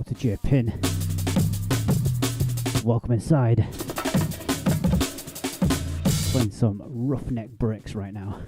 out to J Pin. Welcome inside. Playing some Roughneck Bricks right now.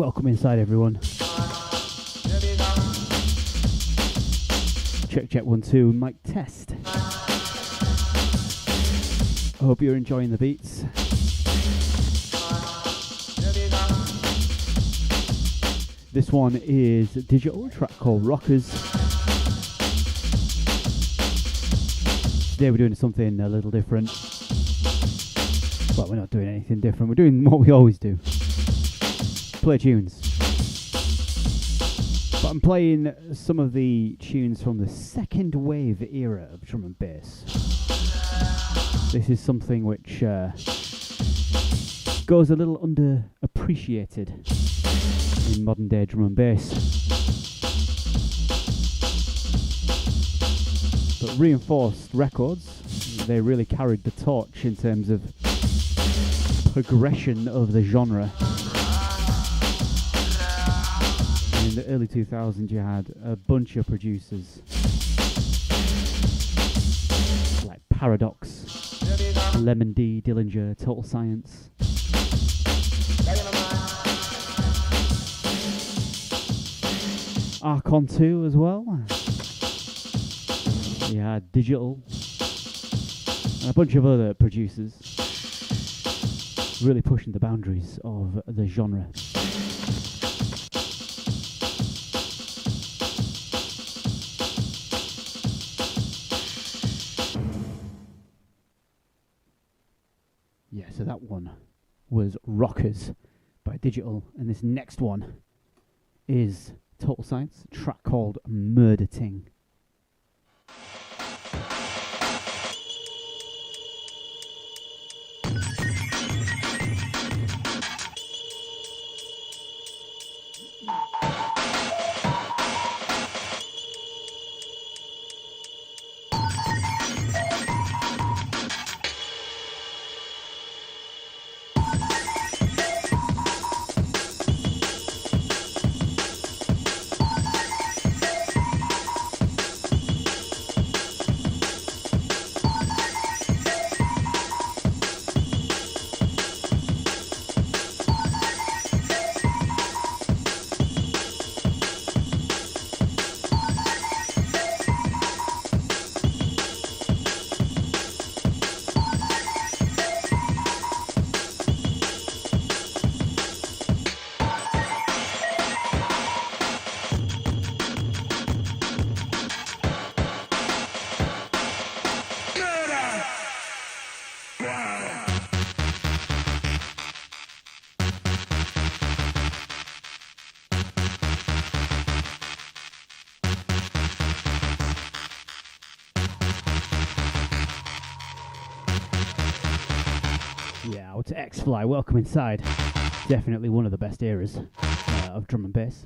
welcome inside, everyone. Check 1 2, mic test. I hope you're enjoying the beats. This one is a digital track called Rockers. Today we're doing something a little different. Well, we're not doing anything different. We're doing what we always do. Play tunes. But I'm playing some of the tunes from the second wave era of drum and bass. This is something which goes a little underappreciated in modern day drum and bass. But Reinforced Records, they really carried the torch in terms of progression of the genre. In the early 2000s you had a bunch of producers like Paradox, Lemon D, Dillinger, Total Science. Archon 2 as well. You had Digital and a bunch of other producers really pushing the boundaries of the genre. Yeah, so that one was Rockers by Digital, and this next one is Total Science, a track called Murder Ting. To X-Fly, welcome inside. Definitely one of the best eras of drum and bass.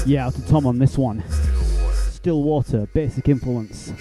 Yeah, out to Tom on this one. Still Water, Basic Influence.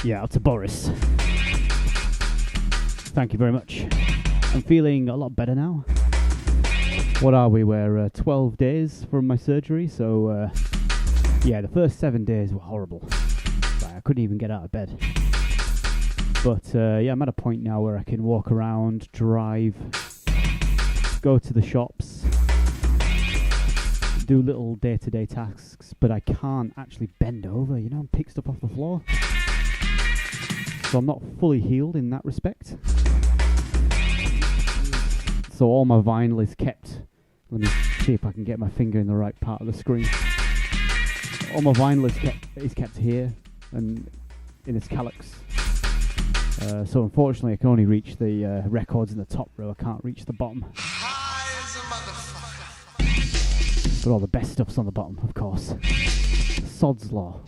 Yeah, out to Boris. Thank you very much. I'm feeling a lot better now. What are we? We're 12 days from my surgery, so yeah, the first 7 days were horrible. Like, I couldn't even get out of bed. But yeah, I'm at a point now where I can walk around, drive, go to the shops, do little day-to-day tasks, but I can't actually bend over, you know, and pick stuff off the floor. So I'm not fully healed in that respect. So all my vinyl is kept. Let me see if I can get my finger in the right part of the screen. All my vinyl is kept here and in its calyx. So unfortunately I can only reach the records in the top row. I can't reach the bottom. But all the best stuff's on the bottom, of course. Sod's Law.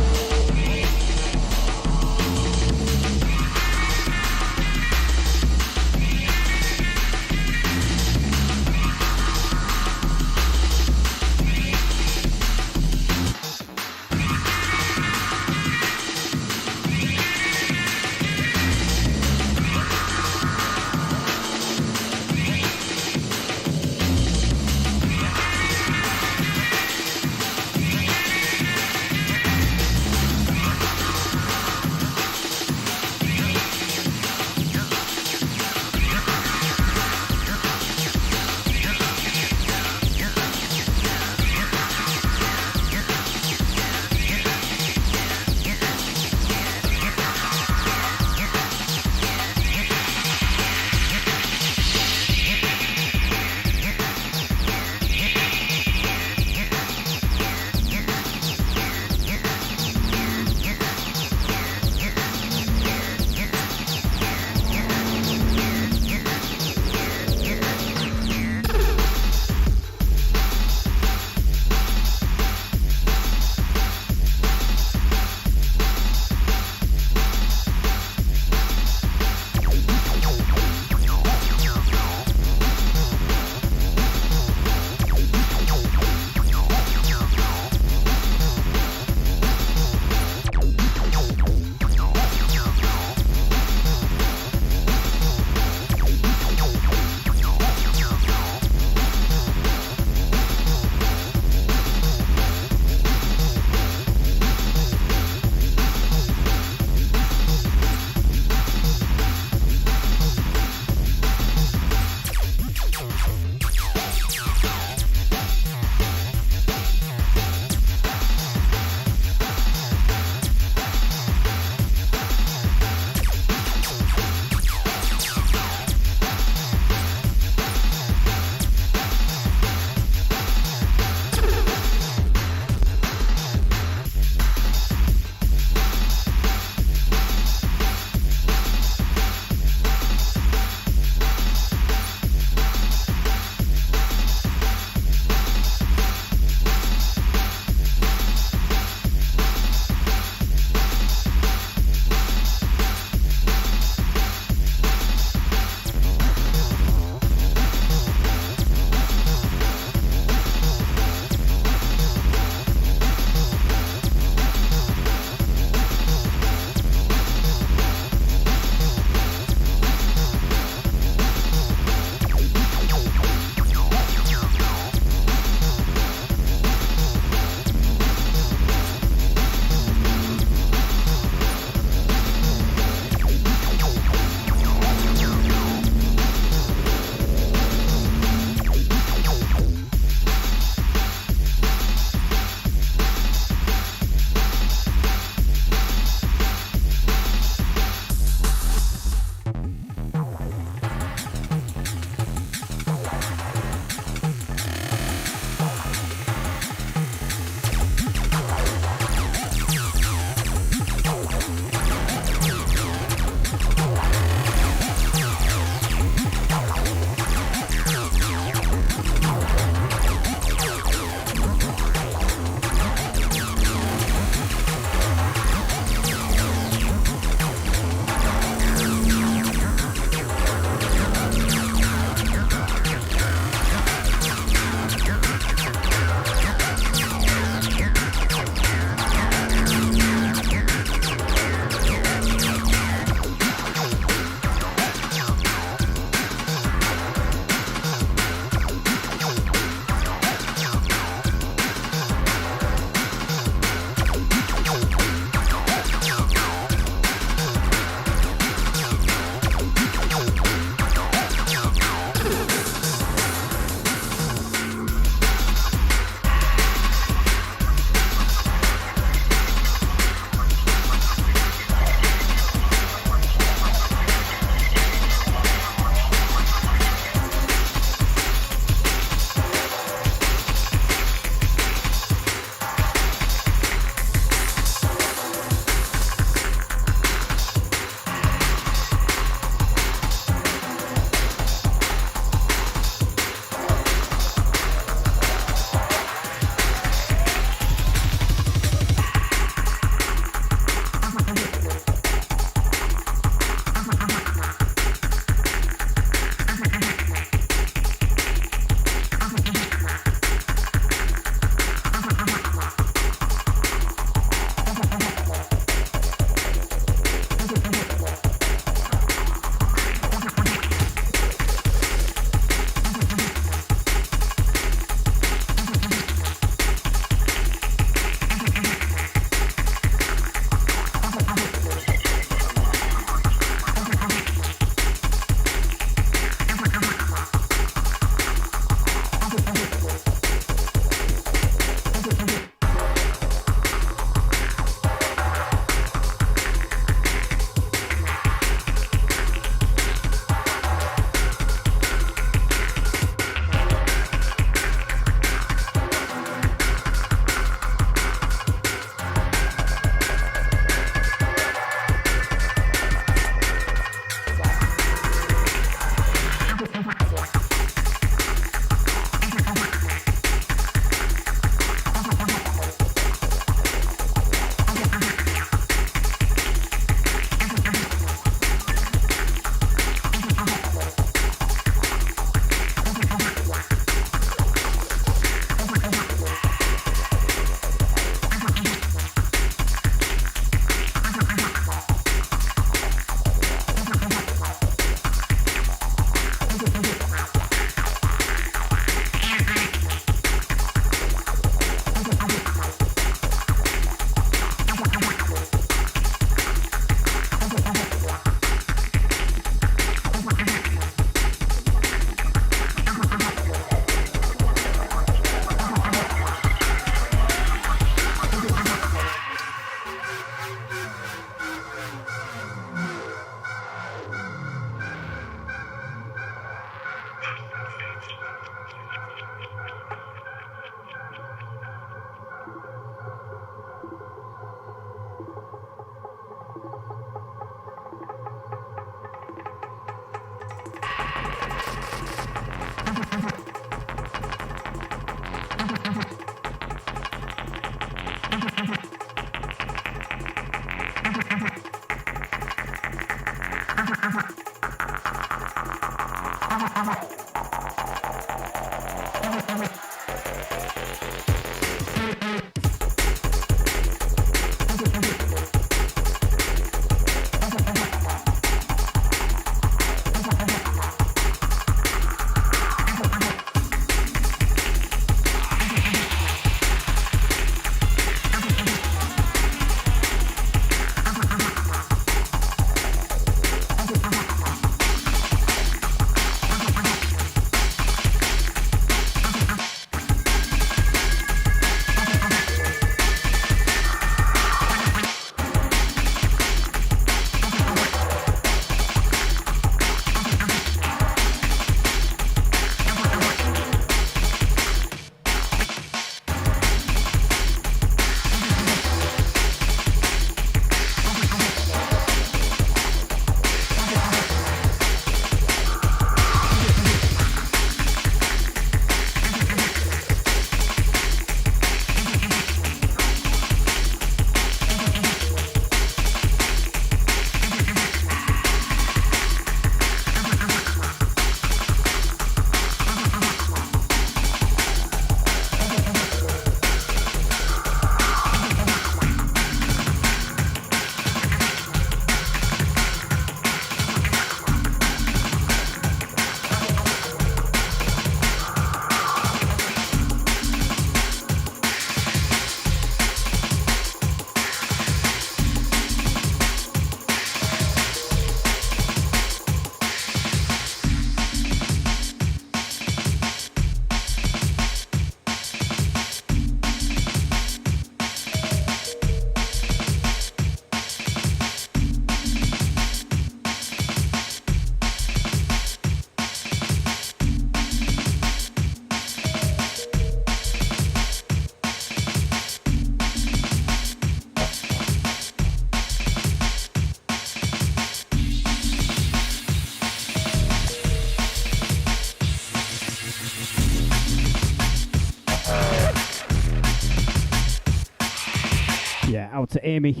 Out to Amy.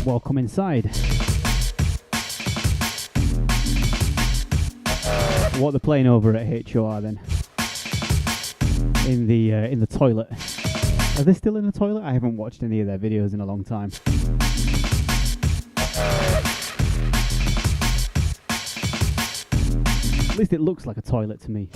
Welcome inside. What they're playing over at HOR then? In the toilet. Are they still in the toilet? I haven't watched any of their videos in a long time. At least it looks like a toilet to me.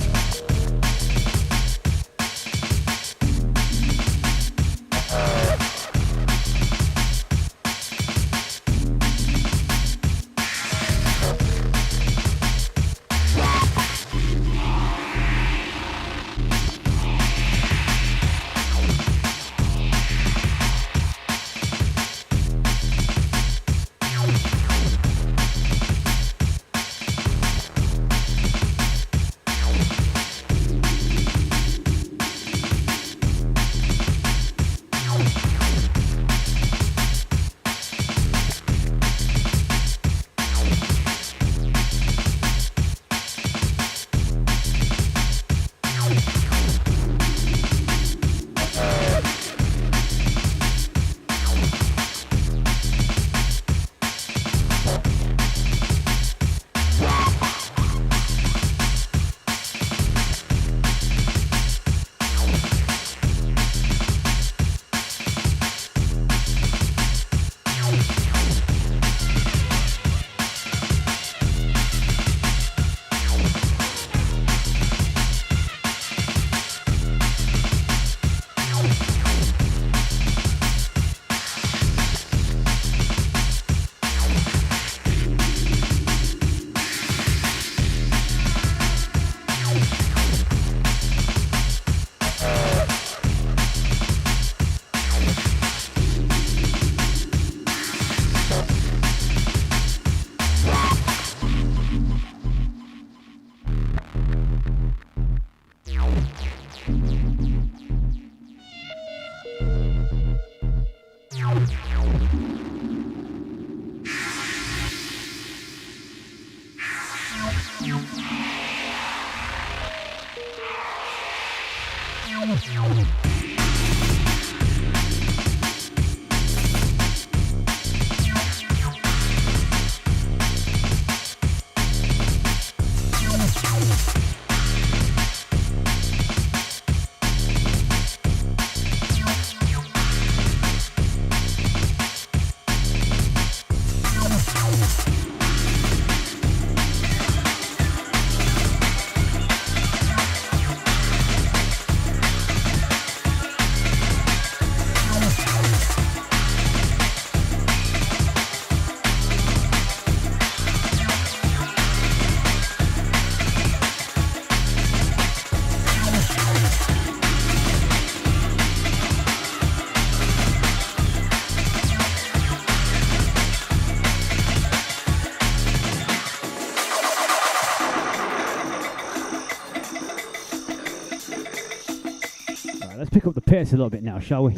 pick up the pace a little bit now, shall we?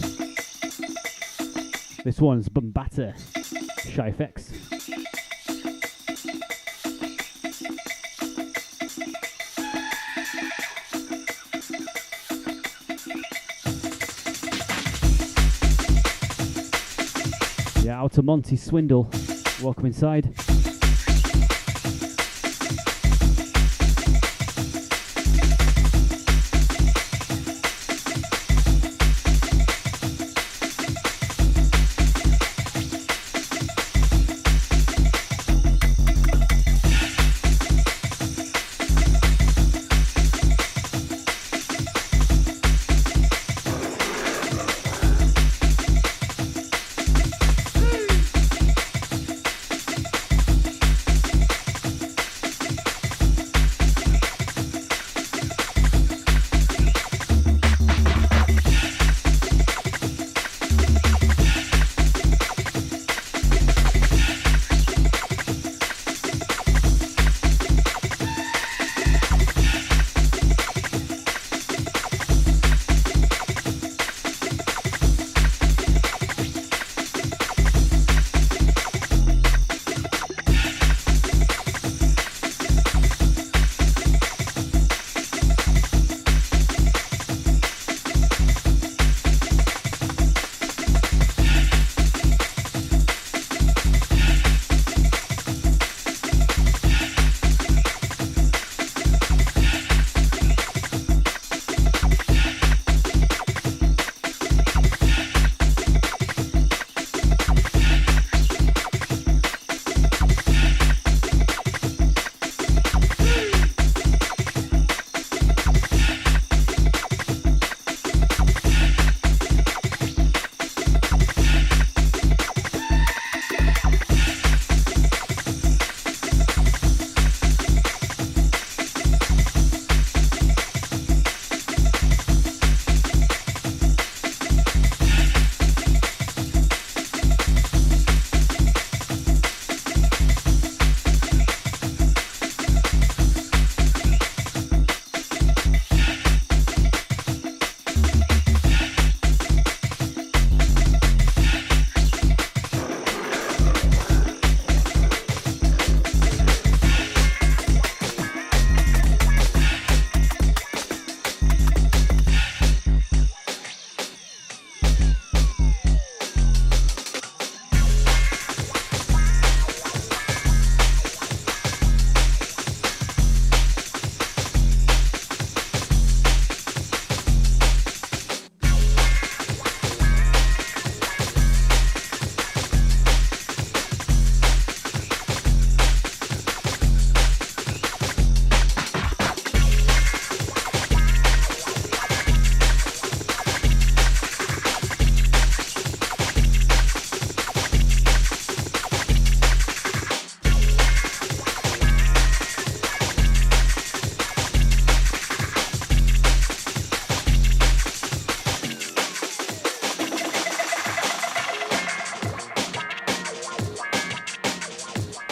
This one's Bumbata, Shy FX. Yeah, out to Monty Swindle. Welcome inside.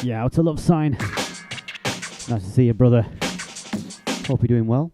Yeah, out to Love Sign. Nice to see you, brother. Hope you're doing well.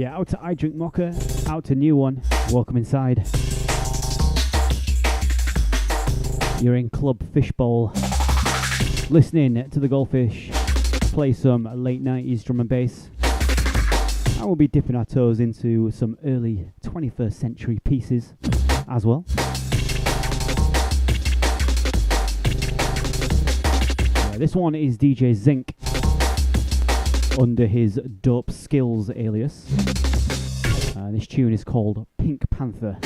Yeah, out to I Drink Mocha, out to New One. Welcome inside. You're in Club Fishbowl, listening to the Goldfish play some late 90s drum and bass. And we'll be dipping our toes into some early 21st century pieces as well. This one is DJ Zinc under his Dope Skills alias. This tune is called Pink Panther.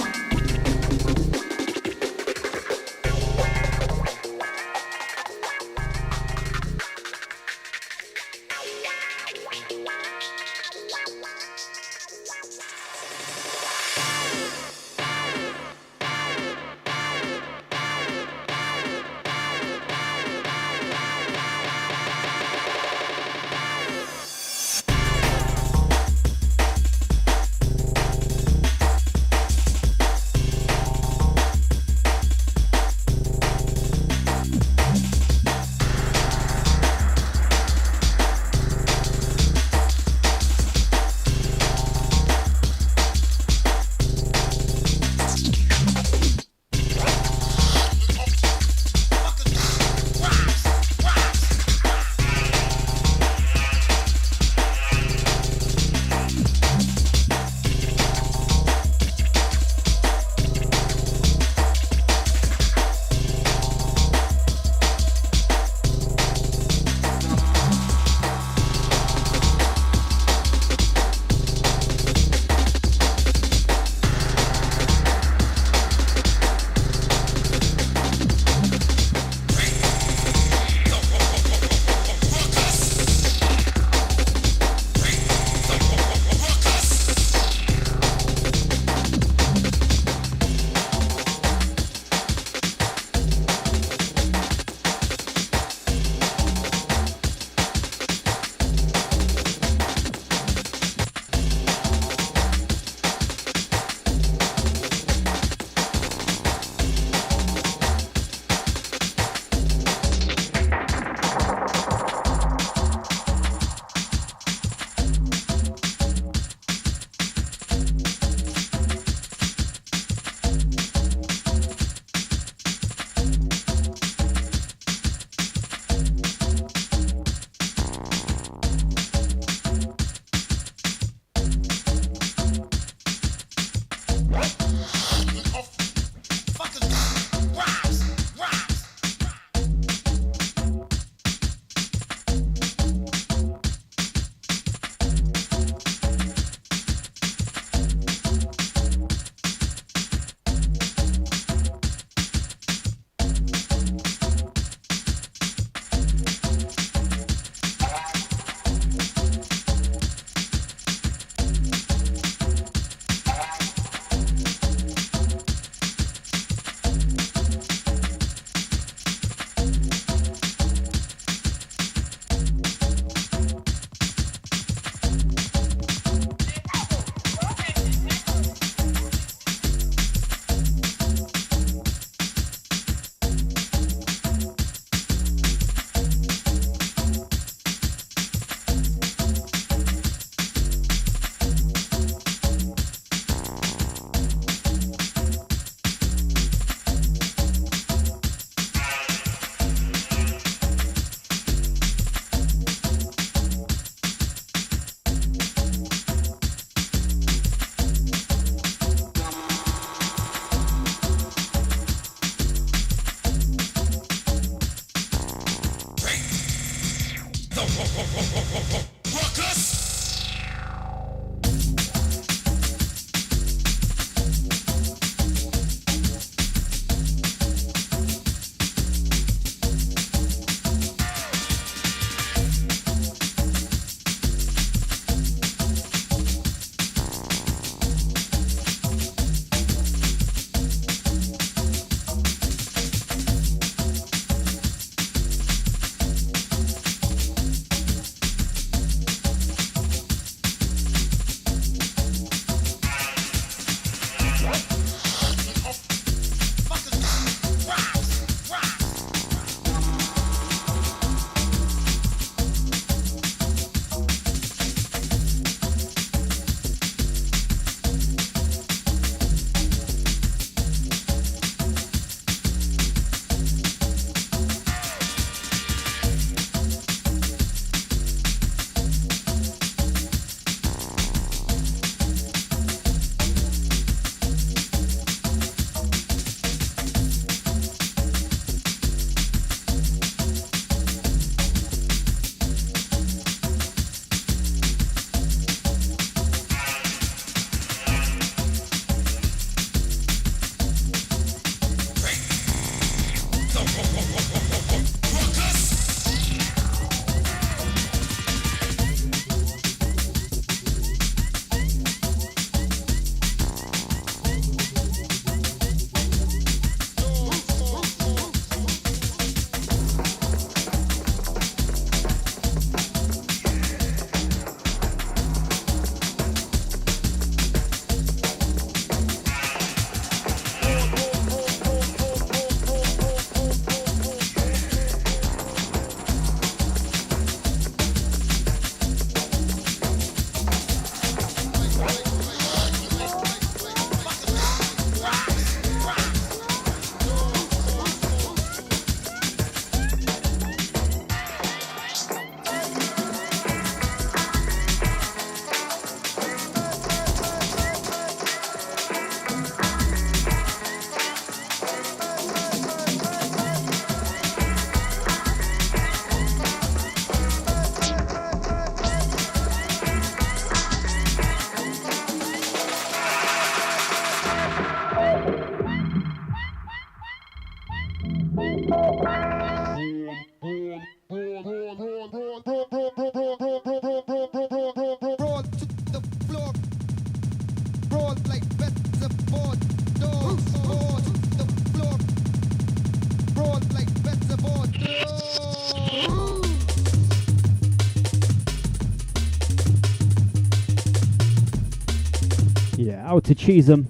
out to Cheesem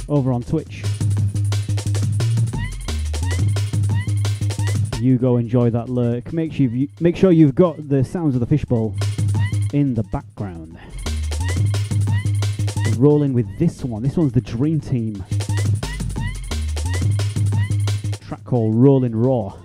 over on Twitch. You go enjoy that lurk. Make sure you've got the sounds of the fishbowl in the background. Rolling with this one. This one's the Dream Team. Track called Rolling Raw.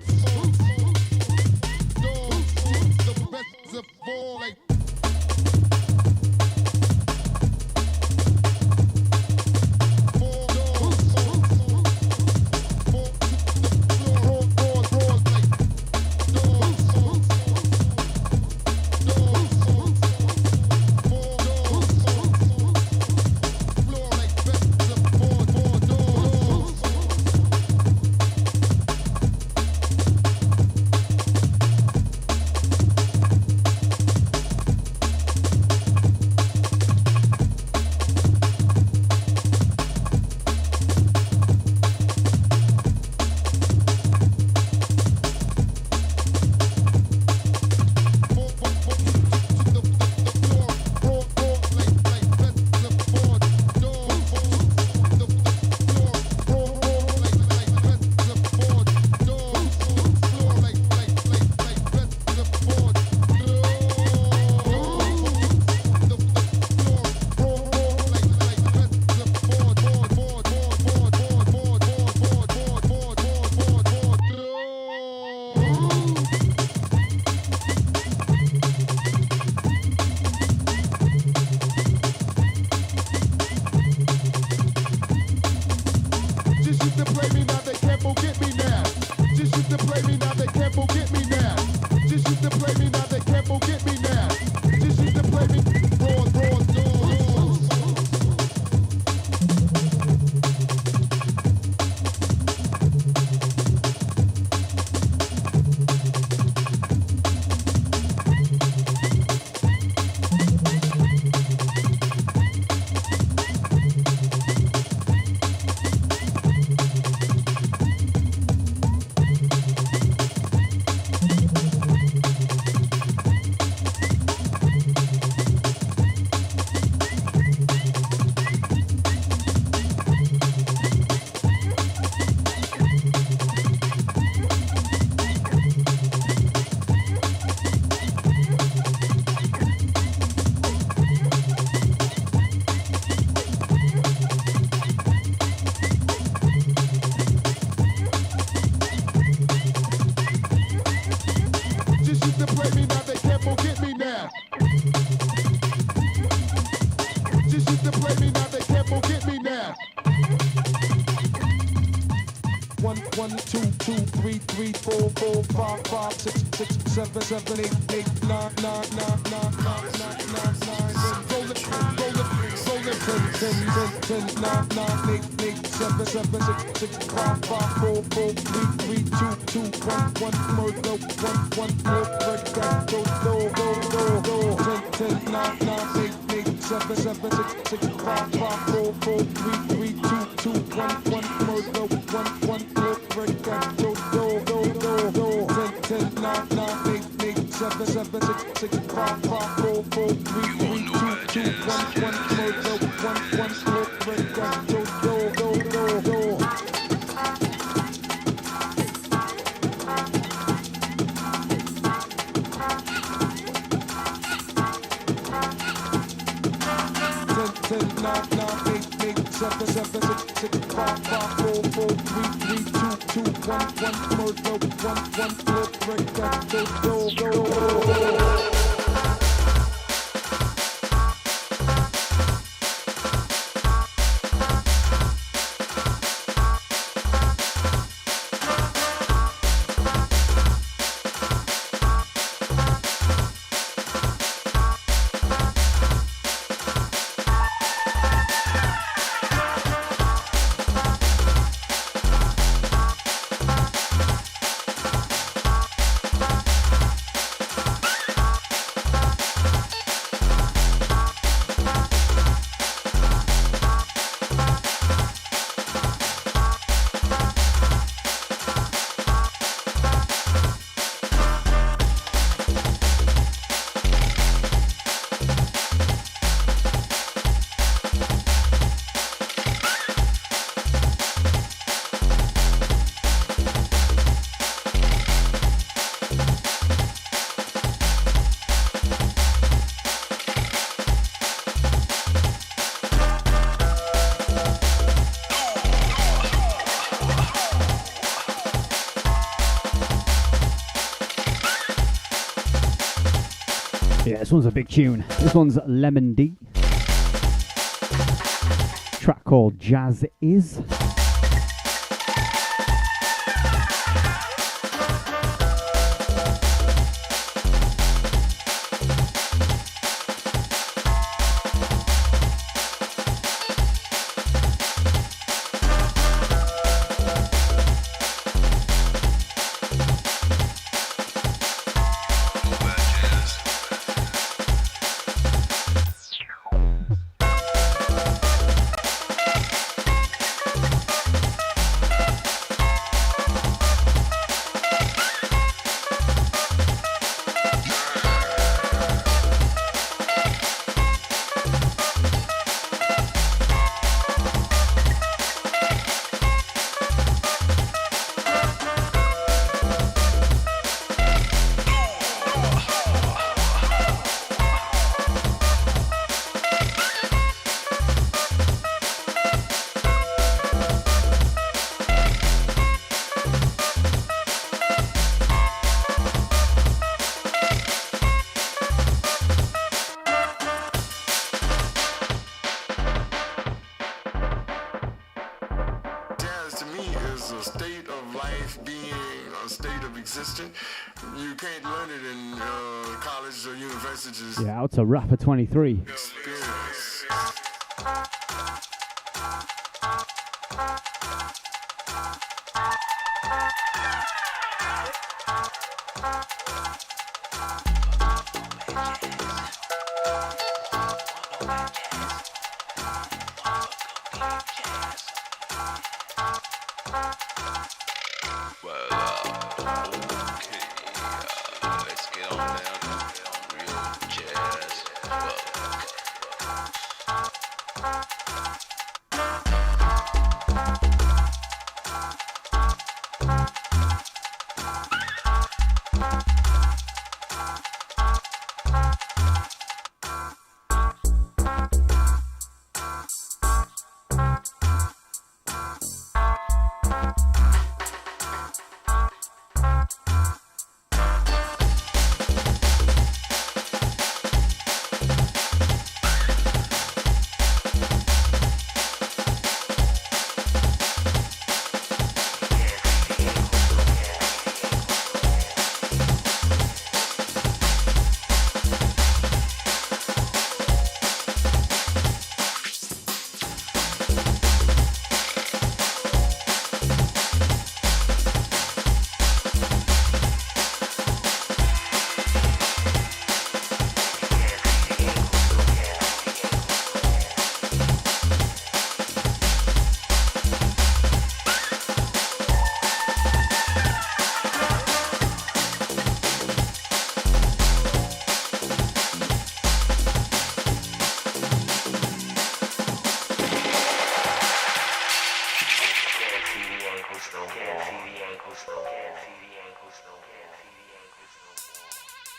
Yeah, this one's a big tune. This one's Lemon D. Track called Jazz Is. Yeah, out to Rapper 23.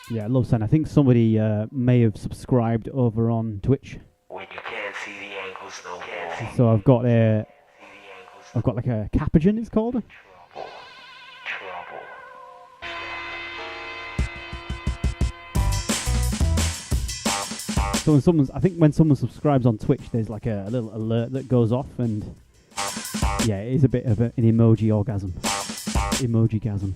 Yeah, love sign. I think somebody may have subscribed over on Twitch. When you can't see the ankles, no. So I've got like a capuchin, it's called. So when someone subscribes on Twitch, there's like a little alert that goes off, and yeah, it is a bit of an emoji orgasm, emoji-gasm.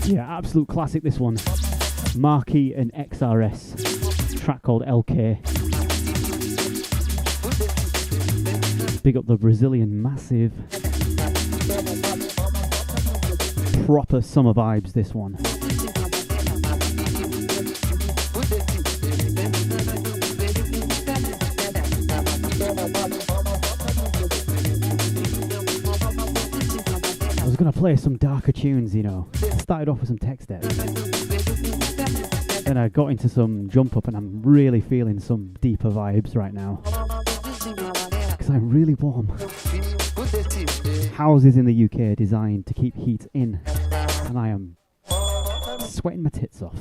Yeah, absolute classic this one. Marquee and XRS. Track called LK. Big up the Brazilian Massive. Proper summer vibes, this one. I was gonna play some darker tunes, you know. Started off with some tech steps. Then I got into some jump up and I'm really feeling some deeper vibes right now. Because I'm really warm. Houses in the UK are designed to keep heat in. And I am sweating my tits off.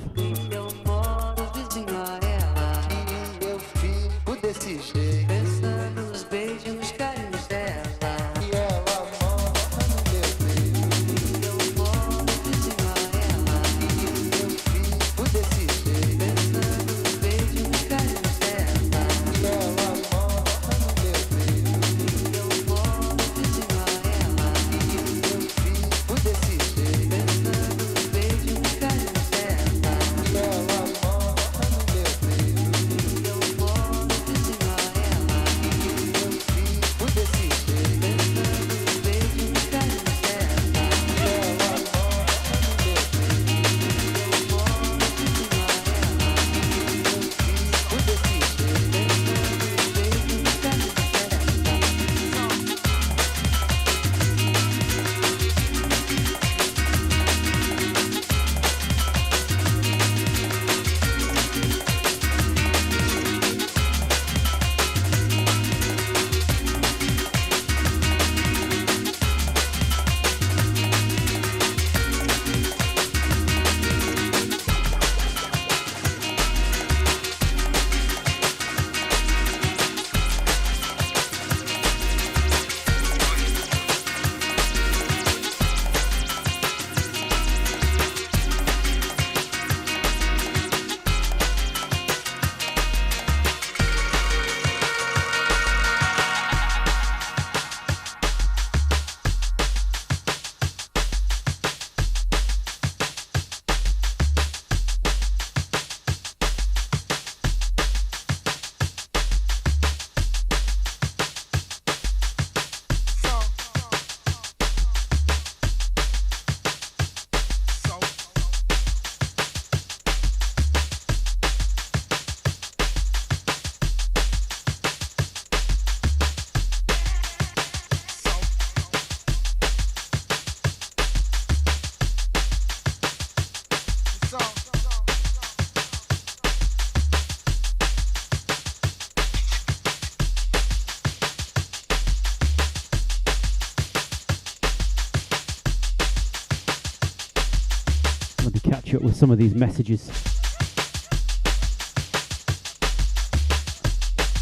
catch up with some of these messages.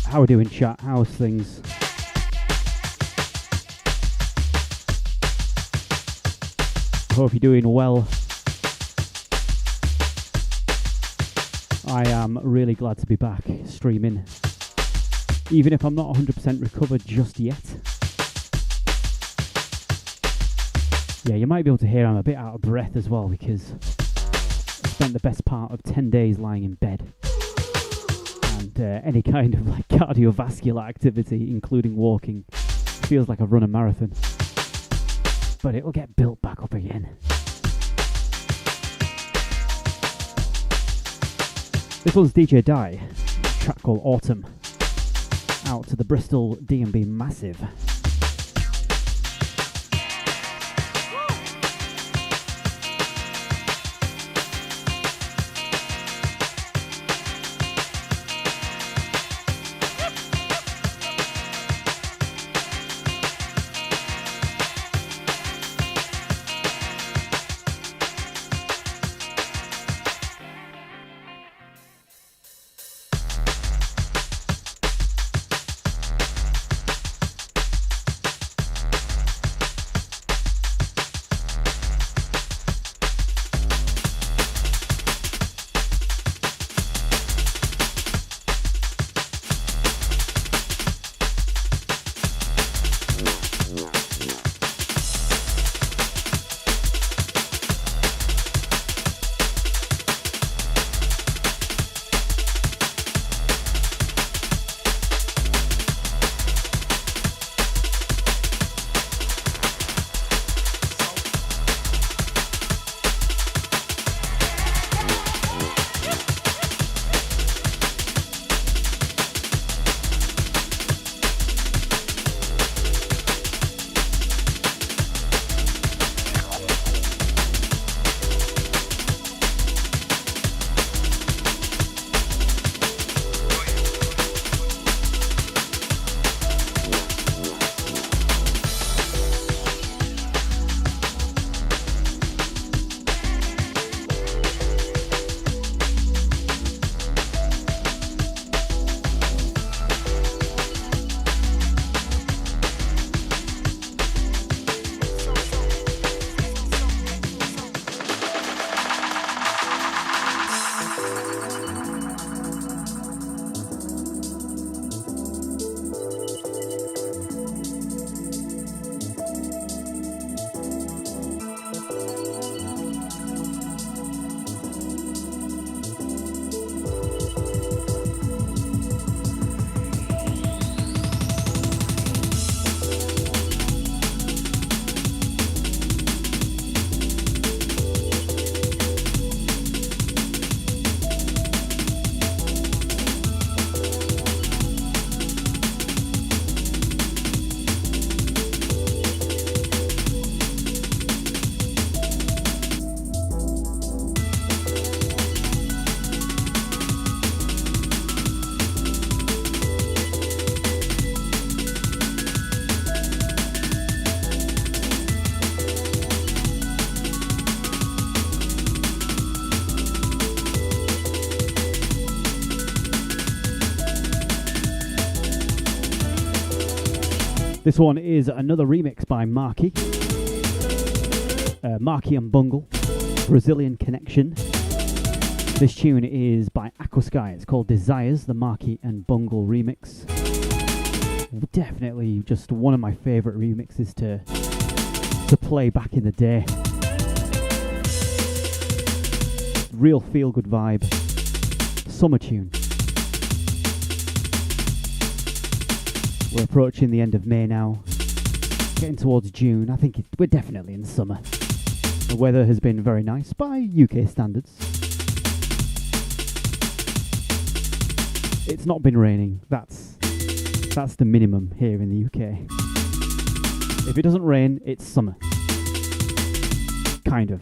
How are we doing, chat? How's things? Hope you're doing well. I am really glad to be back streaming, even if I'm not 100% recovered just yet. Yeah, you might be able to hear I'm a bit out of breath as well, because I spent the best part of 10 days lying in bed. And any kind of like cardiovascular activity, including walking, feels like I've run a marathon. But it'll get built back up again. This one's DJ Die, a track called Autumn, out to the Bristol D&B Massive. This one is another remix by Marky. Marky and Bungle, Brazilian Connection. This tune is by Aquasky. It's called Desires, the Marky and Bungle remix. Definitely just one of my favourite remixes to play back in the day. Real feel-good vibe. Summer tune. We're approaching the end of May now, getting towards June. I think we're definitely in summer. The weather has been very nice by UK standards. It's not been raining. That's the minimum here in the UK. If it doesn't rain, it's summer. Kind of.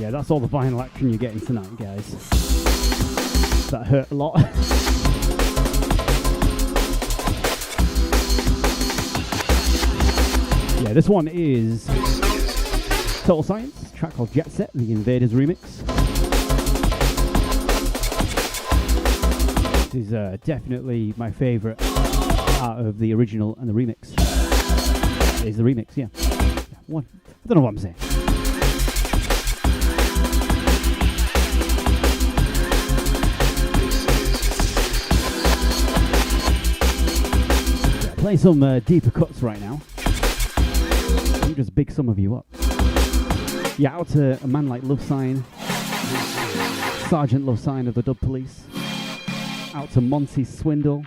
That's all the vinyl action you're getting tonight, guys. That hurt a lot. Yeah, this one is Total Science, track called Jet Set, the Invaders remix. This is definitely my favourite out of the original and the remix. It is the remix, yeah. What? I don't know what I'm saying. Play some deeper cuts right now. You just big some of you up. Yeah, out to a man like Love Sign, Sergeant Love Sign of the Dub Police. Out to Monty Swindle.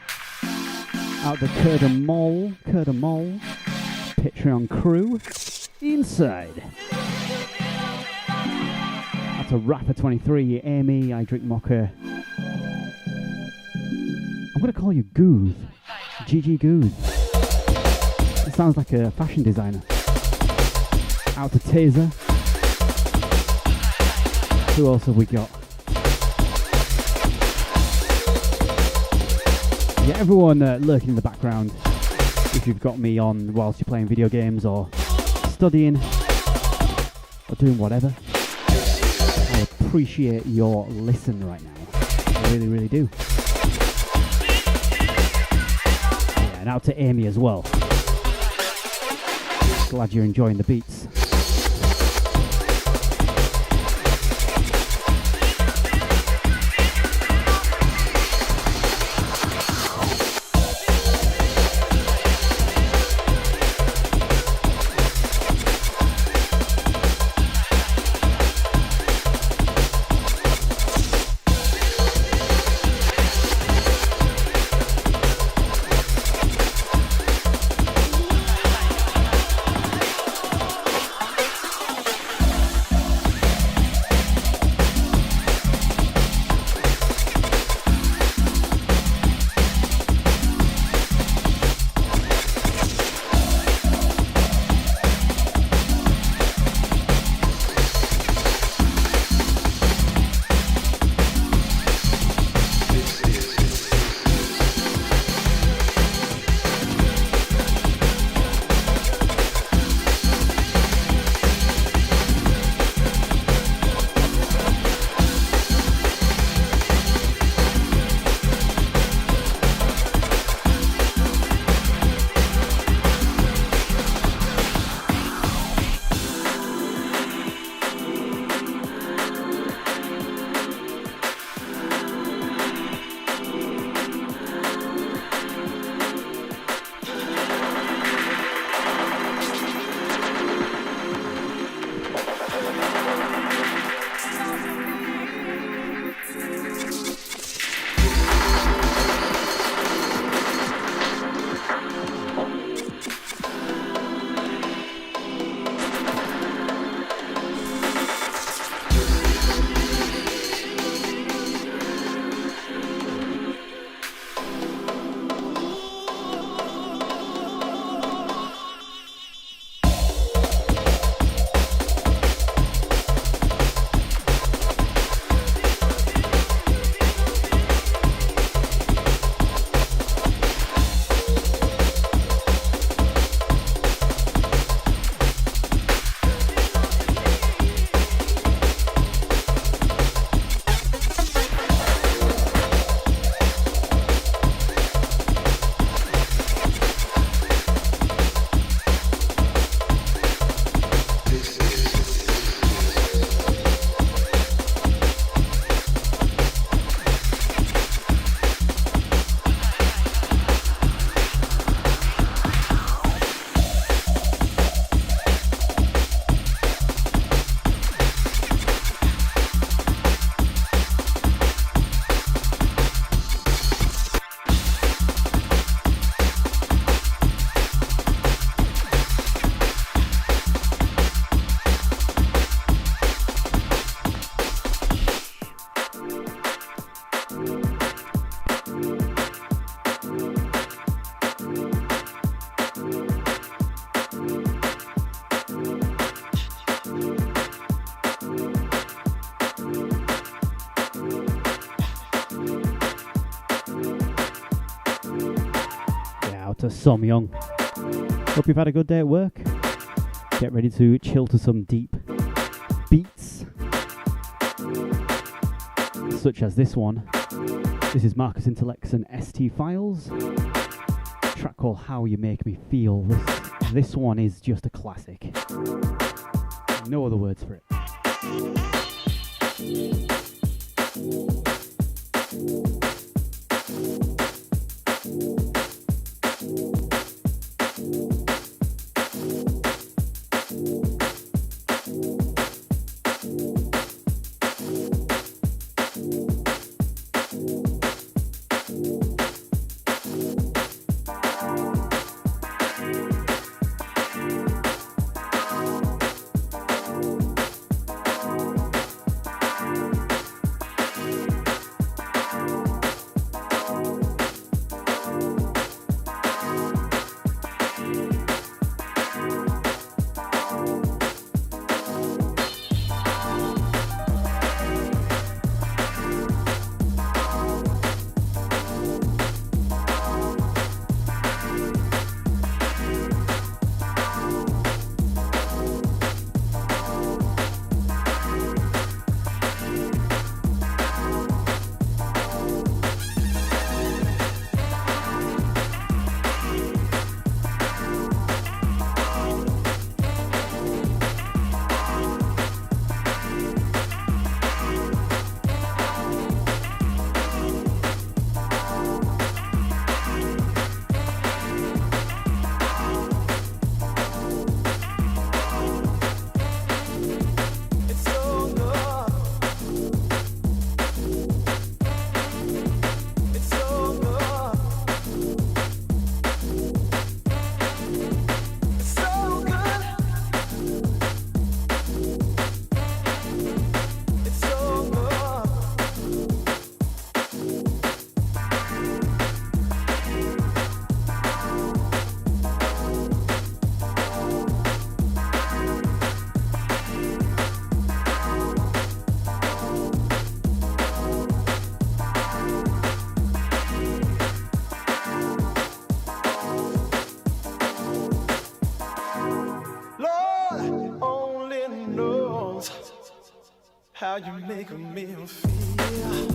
Out to Kurda Mole, Patreon crew. Inside. Out to Rapper23, Amy, I Drink Mocha. I'm gonna call you Gooth. GG Gooth. It sounds like a fashion designer. Out to Taser. Who else have we got? Yeah, everyone lurking in the background. If you've got me on whilst you're playing video games or studying or doing whatever, I appreciate your listen right now. I really, really do. And out to Amy as well. Glad you're enjoying the beats. to Som Young. Hope you've had a good day at work. Get ready to chill to some deep beats, such as this one. This is Marcus Intellects and ST Files. A track called How You Make Me Feel. This one is just a classic. No other words for it. How you make me feel.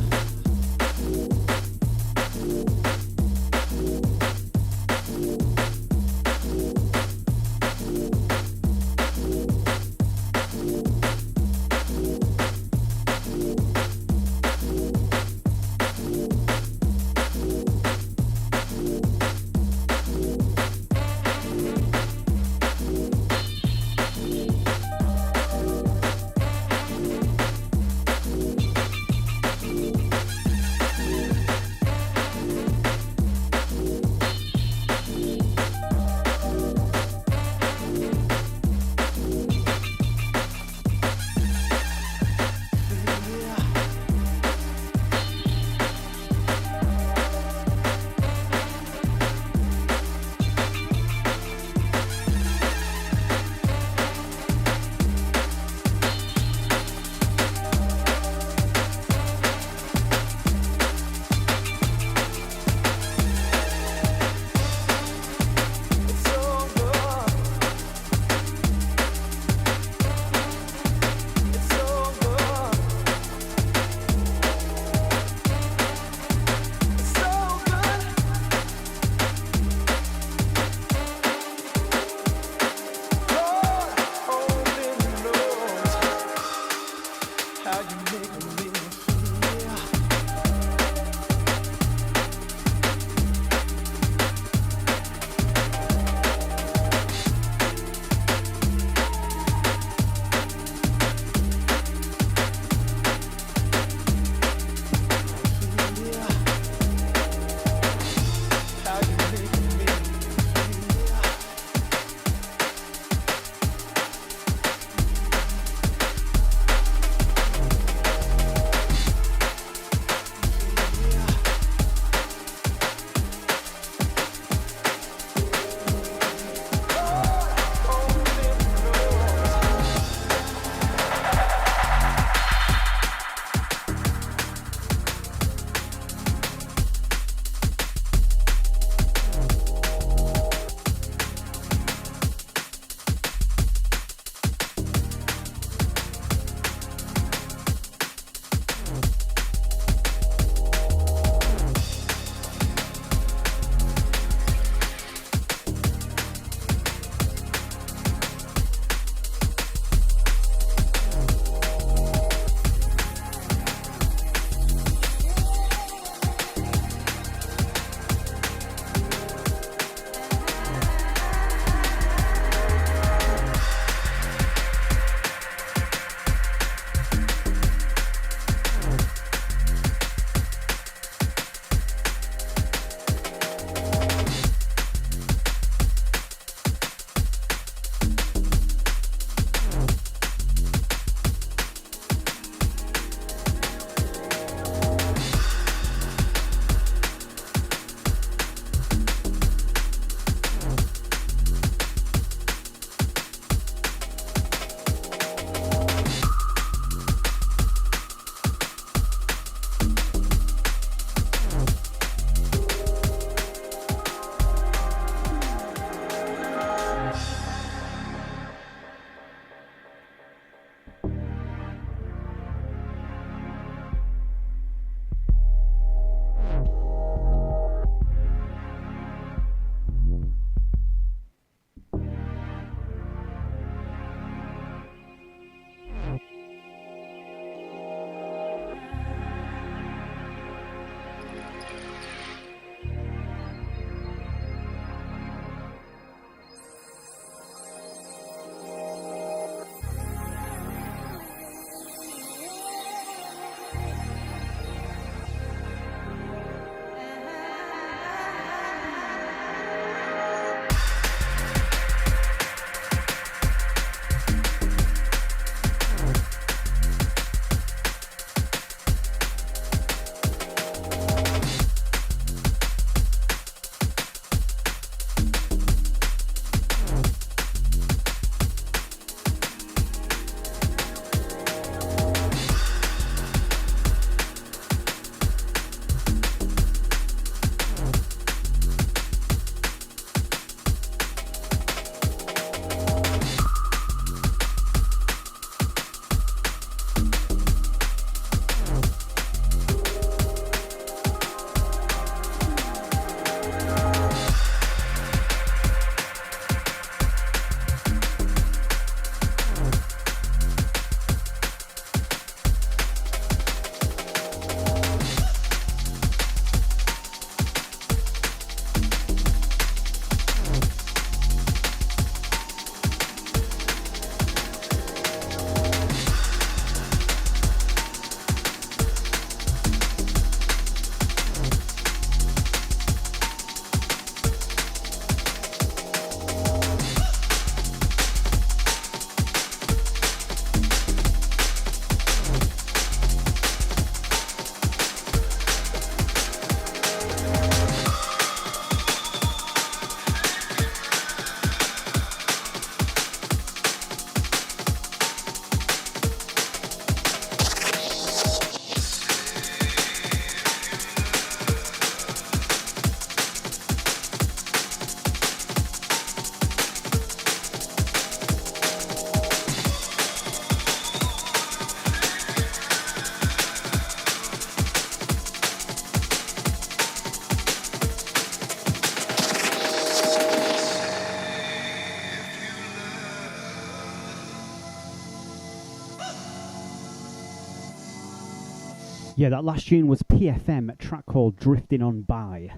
Yeah, that last tune was PFM, a track called Drifting On By.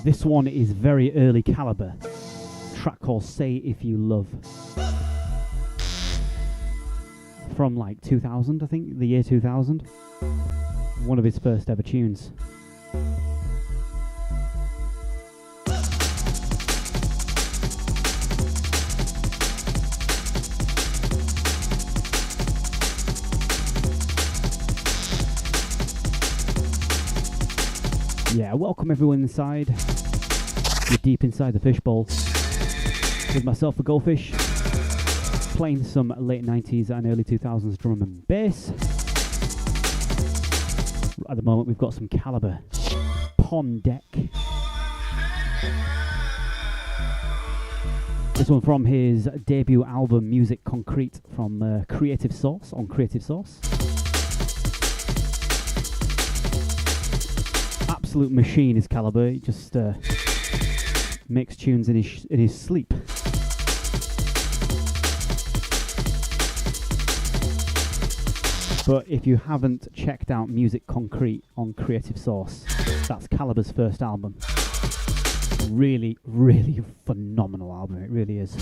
This one is very early caliber, a track called Say If You Love. From like 2000, I think, the year 2000. One of his first ever tunes. Yeah, welcome everyone inside. You're deep inside the fishbowl. With myself, the Goldfish, playing some late 90s and early 2000s drum and bass. At the moment, we've got some caliber Pond Deck. This one from his debut album, Music Concrete, from Creative Source, on Creative Source. Absolute machine is Caliber. He just makes tunes in his sleep. But if you haven't checked out Music Concrete on Creative Source, that's Caliber's first album. Really, really phenomenal album. It really is.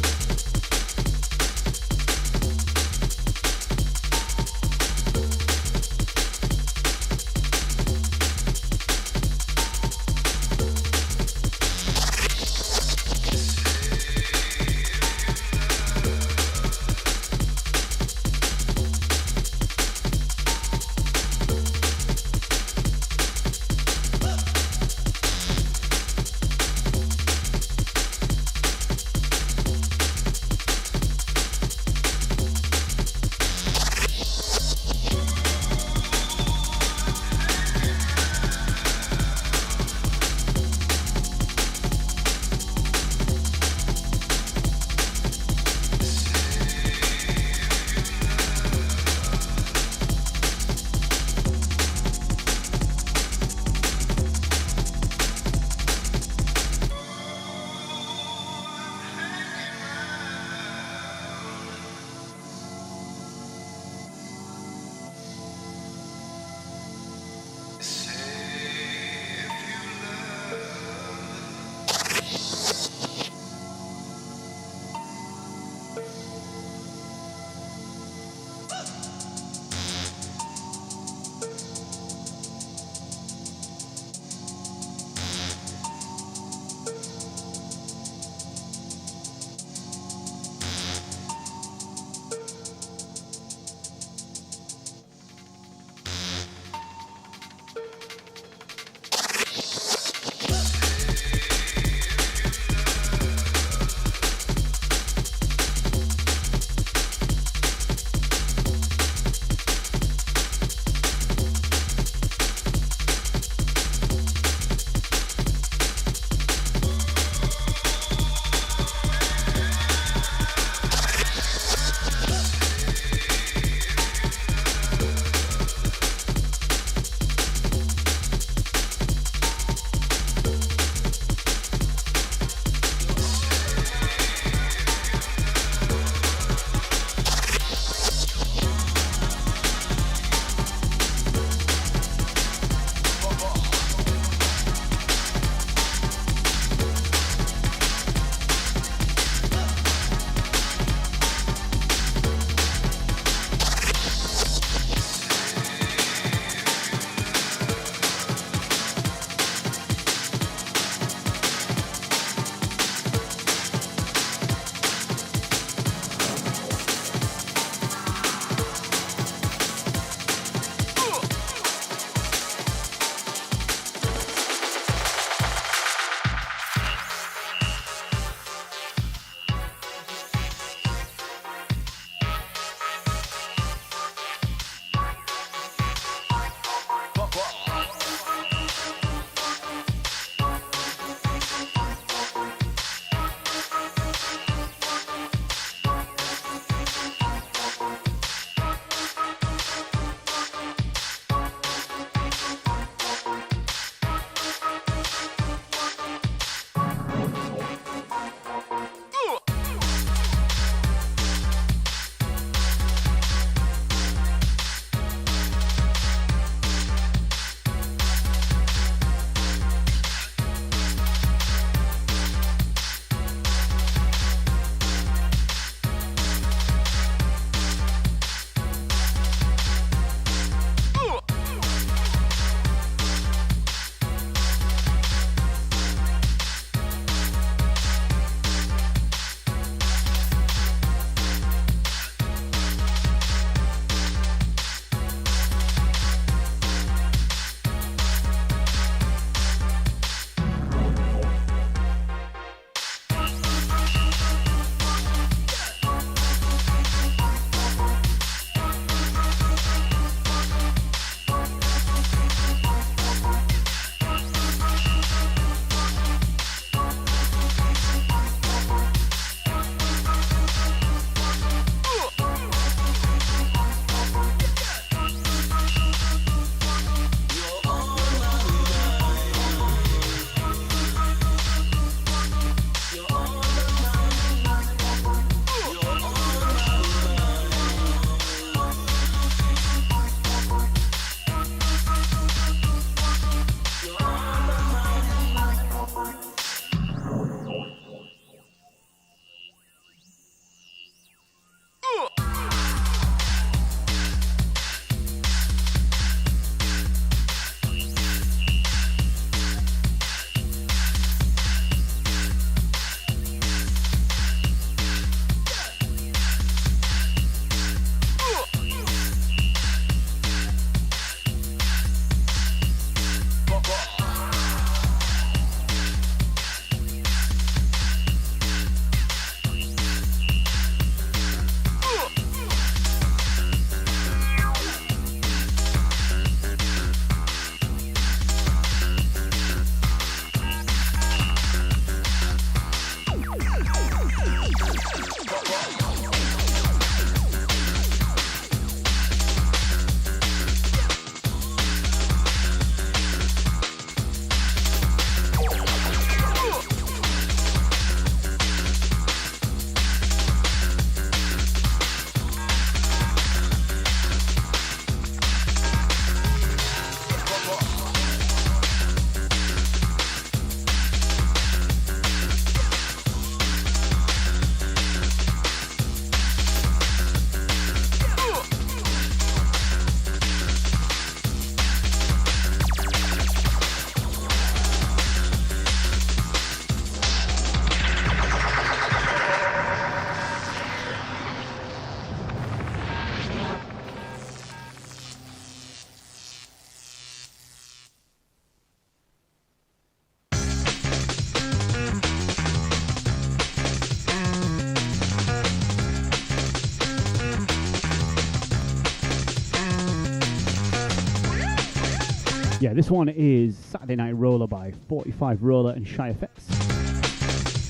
Yeah, this one is Saturday Night Roller by 45 Roller and Shy Effects.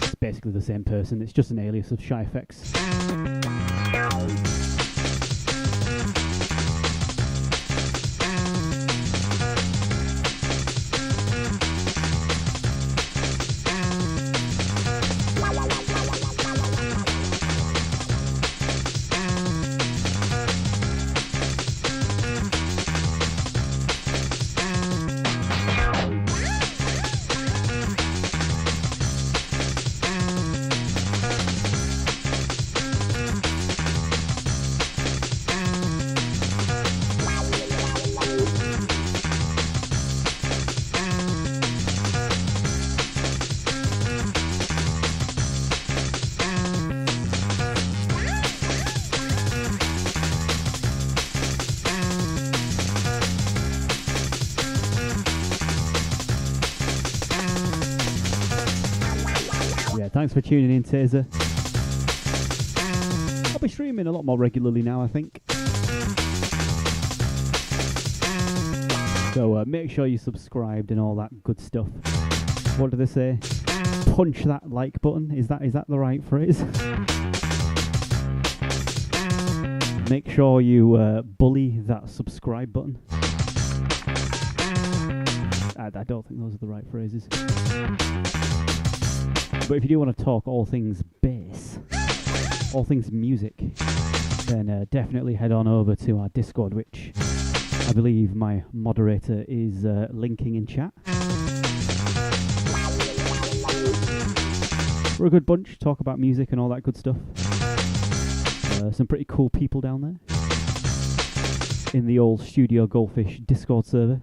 It's basically the same person, it's just an alias of Shy Effects. Thanks for tuning in, Taser. I'll be streaming a lot more regularly now, I think. So make sure you're subscribed and all that good stuff. What do they say? Punch that like button. Is that the right phrase? Make sure you bully that subscribe button. I don't think those are the right phrases. But if you do want to talk all things bass, all things music, then definitely head on over to our Discord, which I believe my moderator is linking in chat. We're a good bunch, talk about music and all that good stuff. Some pretty cool people down there in the old Studio Goldfish Discord server.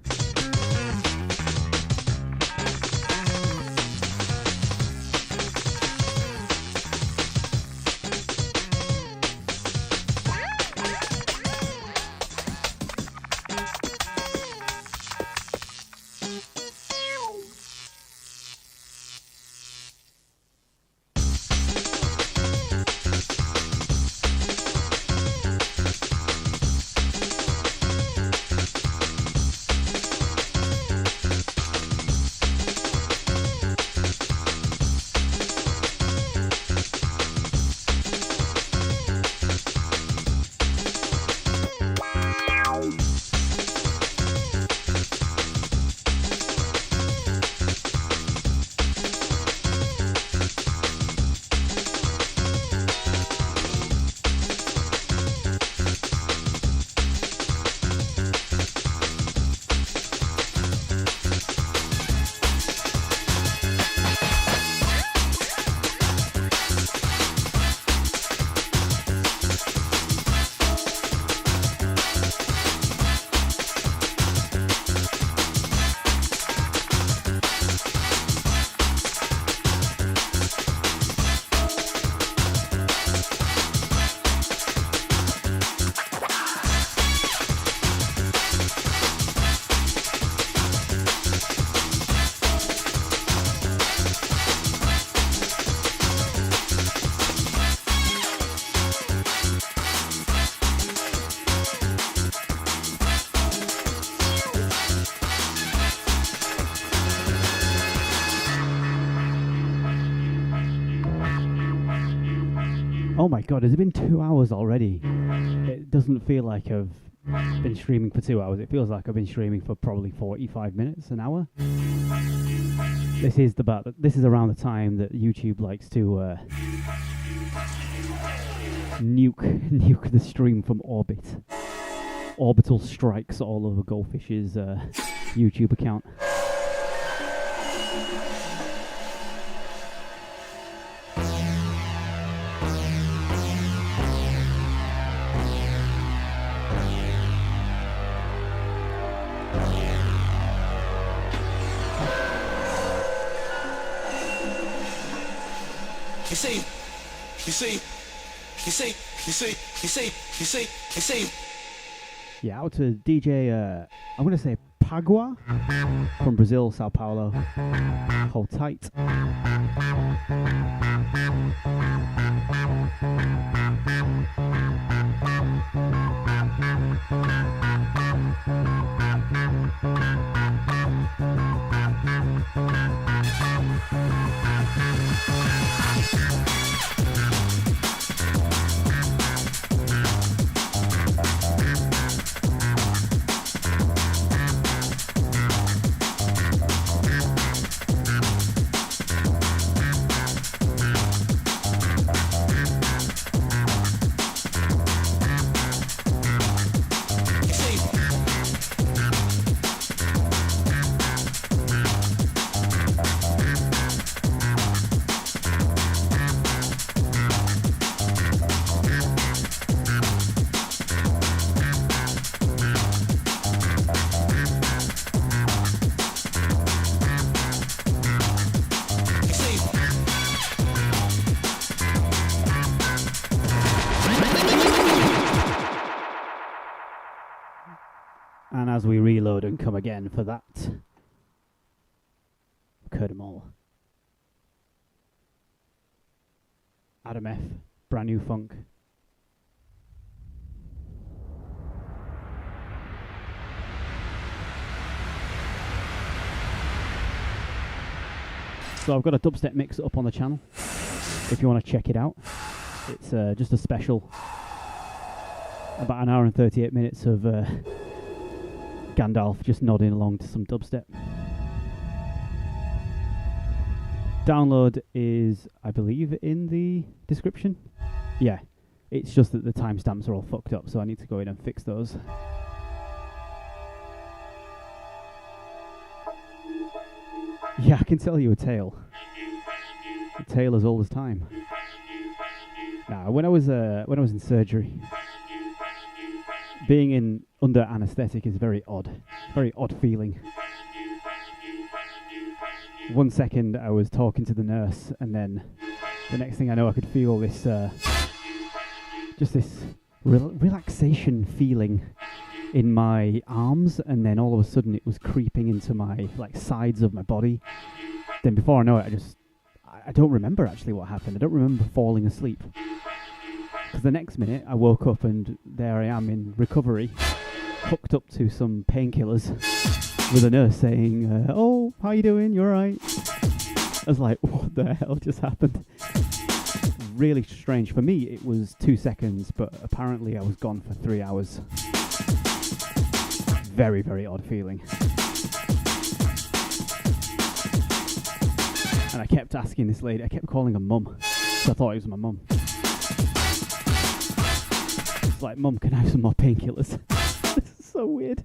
Oh my god, has it been 2 hours already? It doesn't feel like I've been streaming for 2 hours. It feels like I've been streaming for probably 45 minutes, an hour. This is around the time that YouTube likes to nuke the stream from orbit. Orbital strikes all over Goldfish's YouTube account. You see. Yeah, out to DJ, I'm going to say Pagua from Brazil, Sao Paulo. Hold tight. as we reload and come again for that. Heard them all. Adam F. Brand new funk. So I've got a dubstep mix up on the channel if you want to check it out. It's just a special, about an hour and 38 minutes of Gandalf just nodding along to some dubstep. Download is, I believe, in the description. Yeah, it's just that the timestamps are all fucked up, so I need to go in and fix those. Yeah, I can tell you a tale. A tale as old as time. Now, when I was in surgery, being in under anaesthetic is very odd feeling. 1 second I was talking to the nurse, and then the next thing I know I could feel this just this relaxation feeling in my arms, and then all of a sudden it was creeping into my sides of my body. Then before I know it, I don't remember actually what happened. I don't remember falling asleep, because the next minute I woke up and there I am in recovery, hooked up to some painkillers, with a nurse saying, "Oh, how you doing? You alright?" I was like, what the hell just happened? Really strange. For me, it was 2 seconds, but apparently I was gone for 3 hours. Very, very odd feeling. And I kept asking this lady, I kept calling her mum, so I thought it was my mum. It's like, "Mum, can I have some more painkillers?" This is so weird.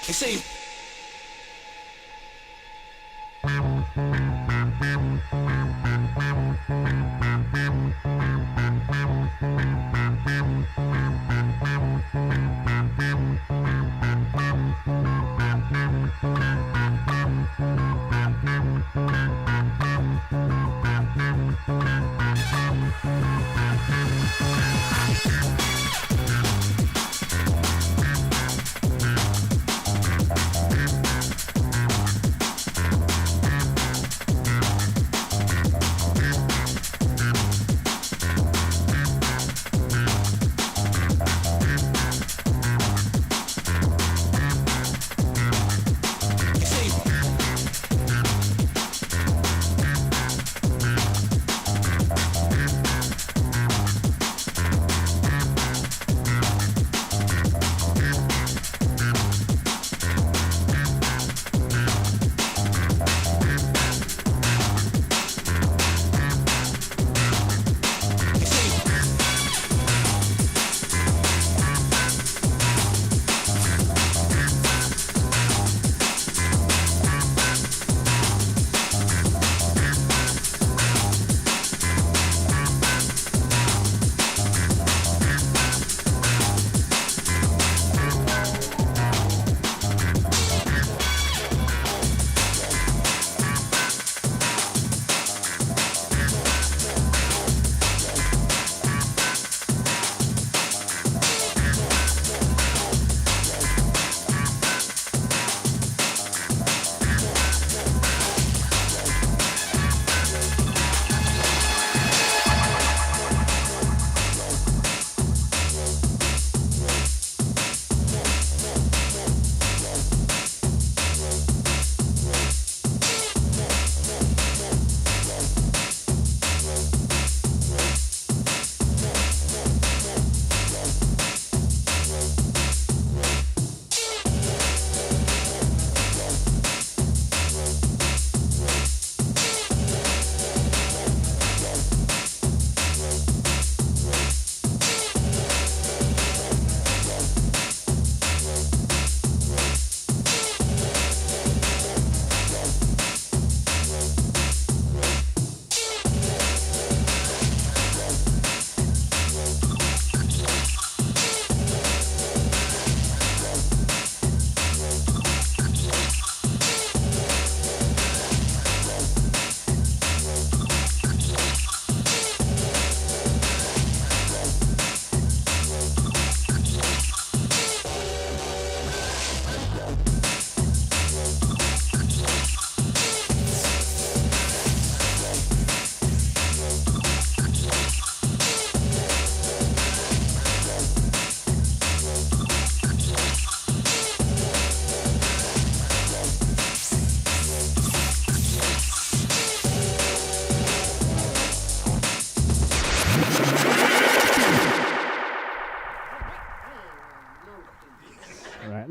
You see.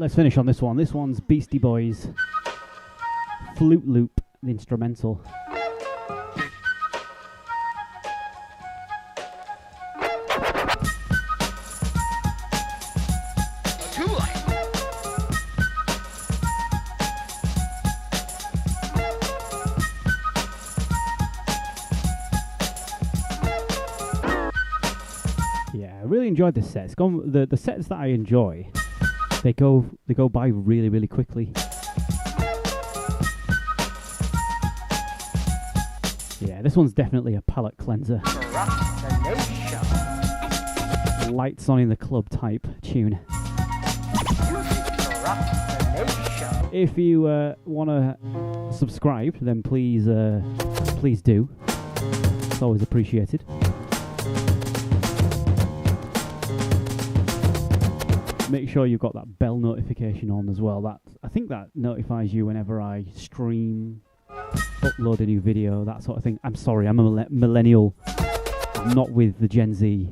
let's finish on this one. This one's Beastie Boys, Flute Loop, the instrumental. Really enjoyed this set. It's gone, the sets that I enjoy, they go by really, really quickly. Yeah, this one's definitely a palate cleanser. Lights on in the club type tune. If you want to subscribe, then please do. It's always appreciated. Make sure you've got that bell notification on as well. I think that notifies you whenever I stream, upload a new video, that sort of thing. I'm sorry, I'm a millennial. I'm not with the Gen Z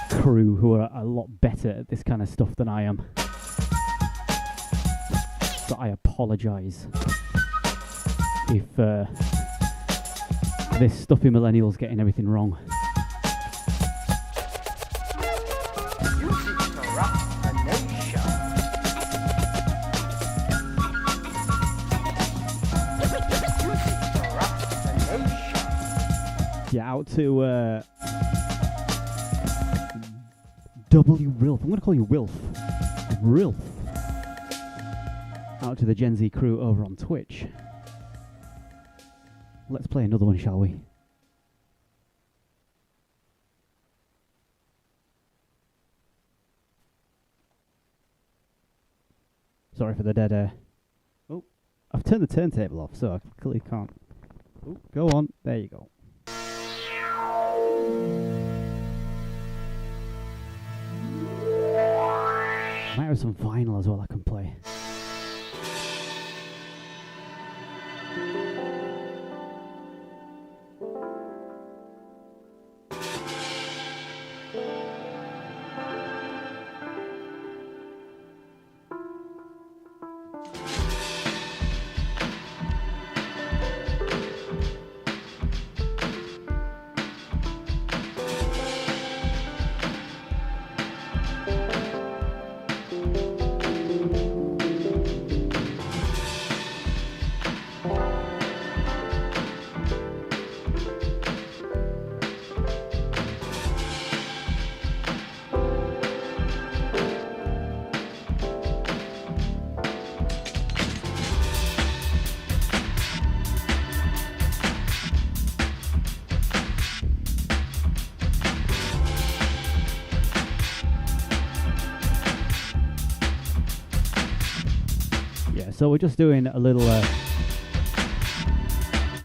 crew who are a lot better at this kind of stuff than I am. So I apologise if this stuffy millennial's getting everything wrong. Yeah, out to W Rilf. I'm going to call you Wilf. Rilf. Out to the Gen Z crew over on Twitch. Let's play another one, shall we? Sorry for the dead air. Oh, I've turned the turntable off, so I clearly can't. Oh, go on. There you go. Might have some vinyl as well I can play. So we're just doing a little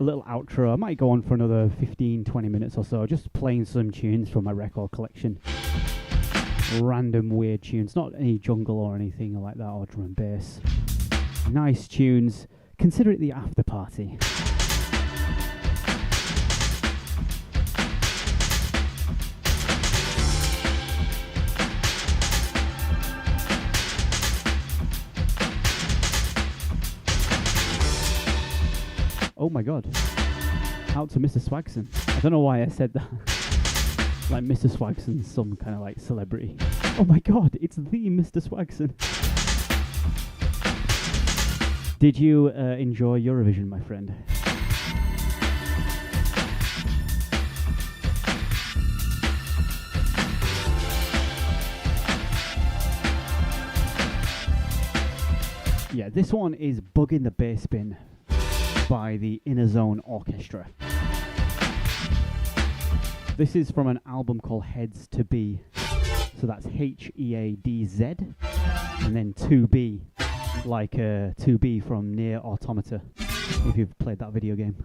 outro. I might go on for another 15-20 minutes or so, just playing some tunes from my record collection. Random weird tunes, not any jungle or anything like that, or drum and bass. Nice tunes. Consider it the Afterparty. Oh my god. Out to Mr. Swagson. I don't know why I said that. Like Mr. Swagson's some kind of like celebrity. Oh my god, it's the Mr. Swagson. Did you enjoy Eurovision, my friend? Yeah, this one is Bugging the Bass Bin by the Inner Zone Orchestra. This is from an album called Heads to Be. So that's Headz and then 2B, like 2B from Near Automata, if you've played that video game.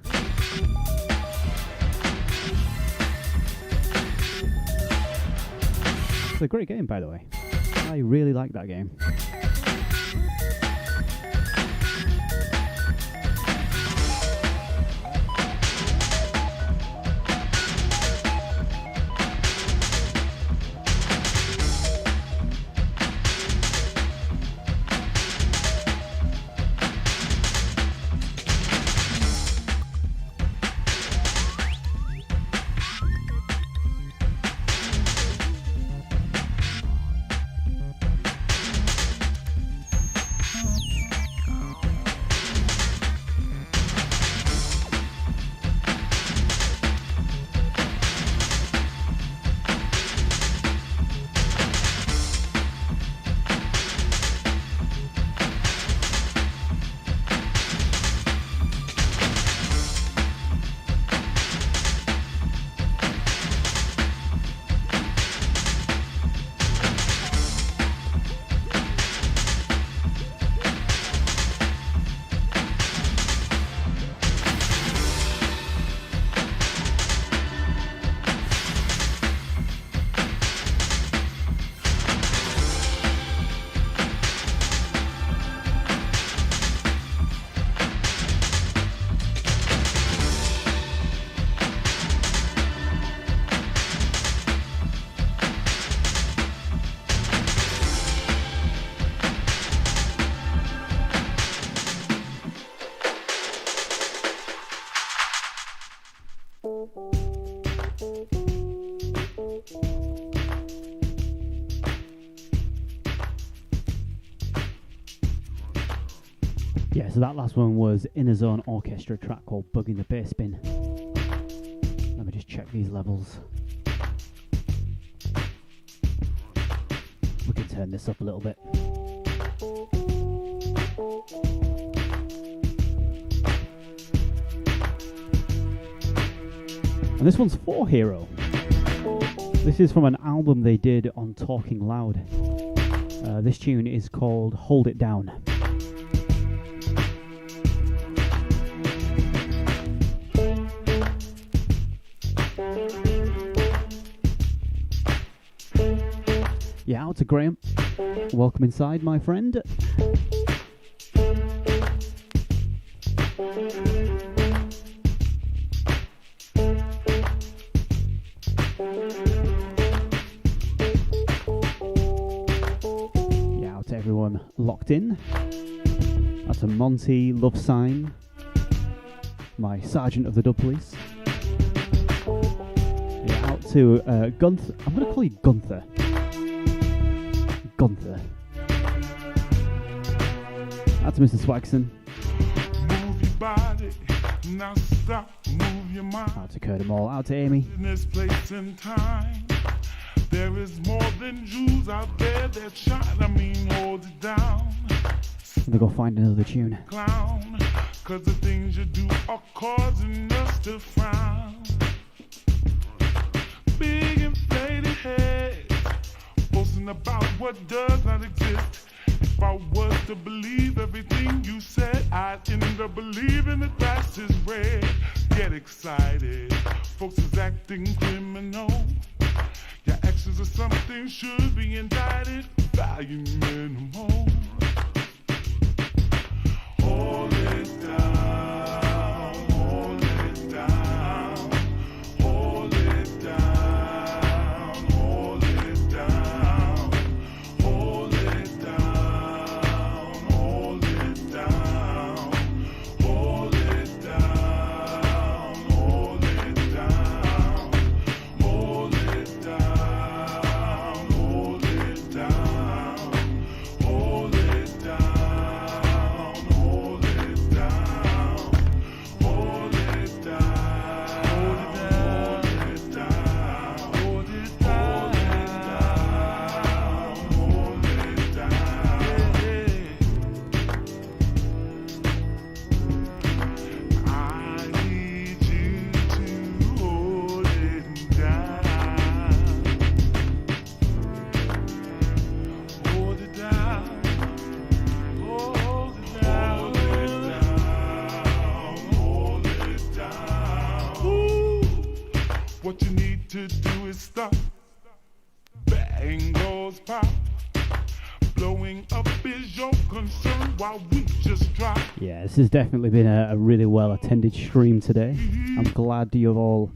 It's a great game, by the way. I really like that game. Yeah, so that last one was Inner Zone Orchestra track called Bugging the Bass Bin. Let me just check these levels. We can turn this up a little bit. And this one's for Hero. This is from an album they did on Talking Loud. This tune is called Hold It Down. Yeah, out to Graham. Welcome inside, my friend. Yeah, out to everyone locked in. Out to Monty, Love Sign, my Sergeant of the Dub Police. Yeah, out to Gunther. I'm going to call you Gunther. Gunther. Out to Mr. Swagson. Move your body, now stop, move your mind. Out to Kurt Mall. Out to Amy. In this place and time, there is more than Jews out there that shine. I mean, hold it down. I'm gonna go find another tune. Clown, cause the things you do are causing us to frown. Big inflated heads, boasting about what does not exist. If I was to believe everything you said, I'd end up believing that grass is red. Get excited, folks is acting criminal. Your actions are something should be indicted. Value minimal. Hold it down, hold it down, hold it down, hold it down, hold it down, hold it down, hold it down, hold it down, hold it down, hold it down, hold it down. What you need to do is stop. Bang goes pop. Blowing up is your concern while we just drop. Yeah, this has definitely been a really well attended stream today. I'm glad you've all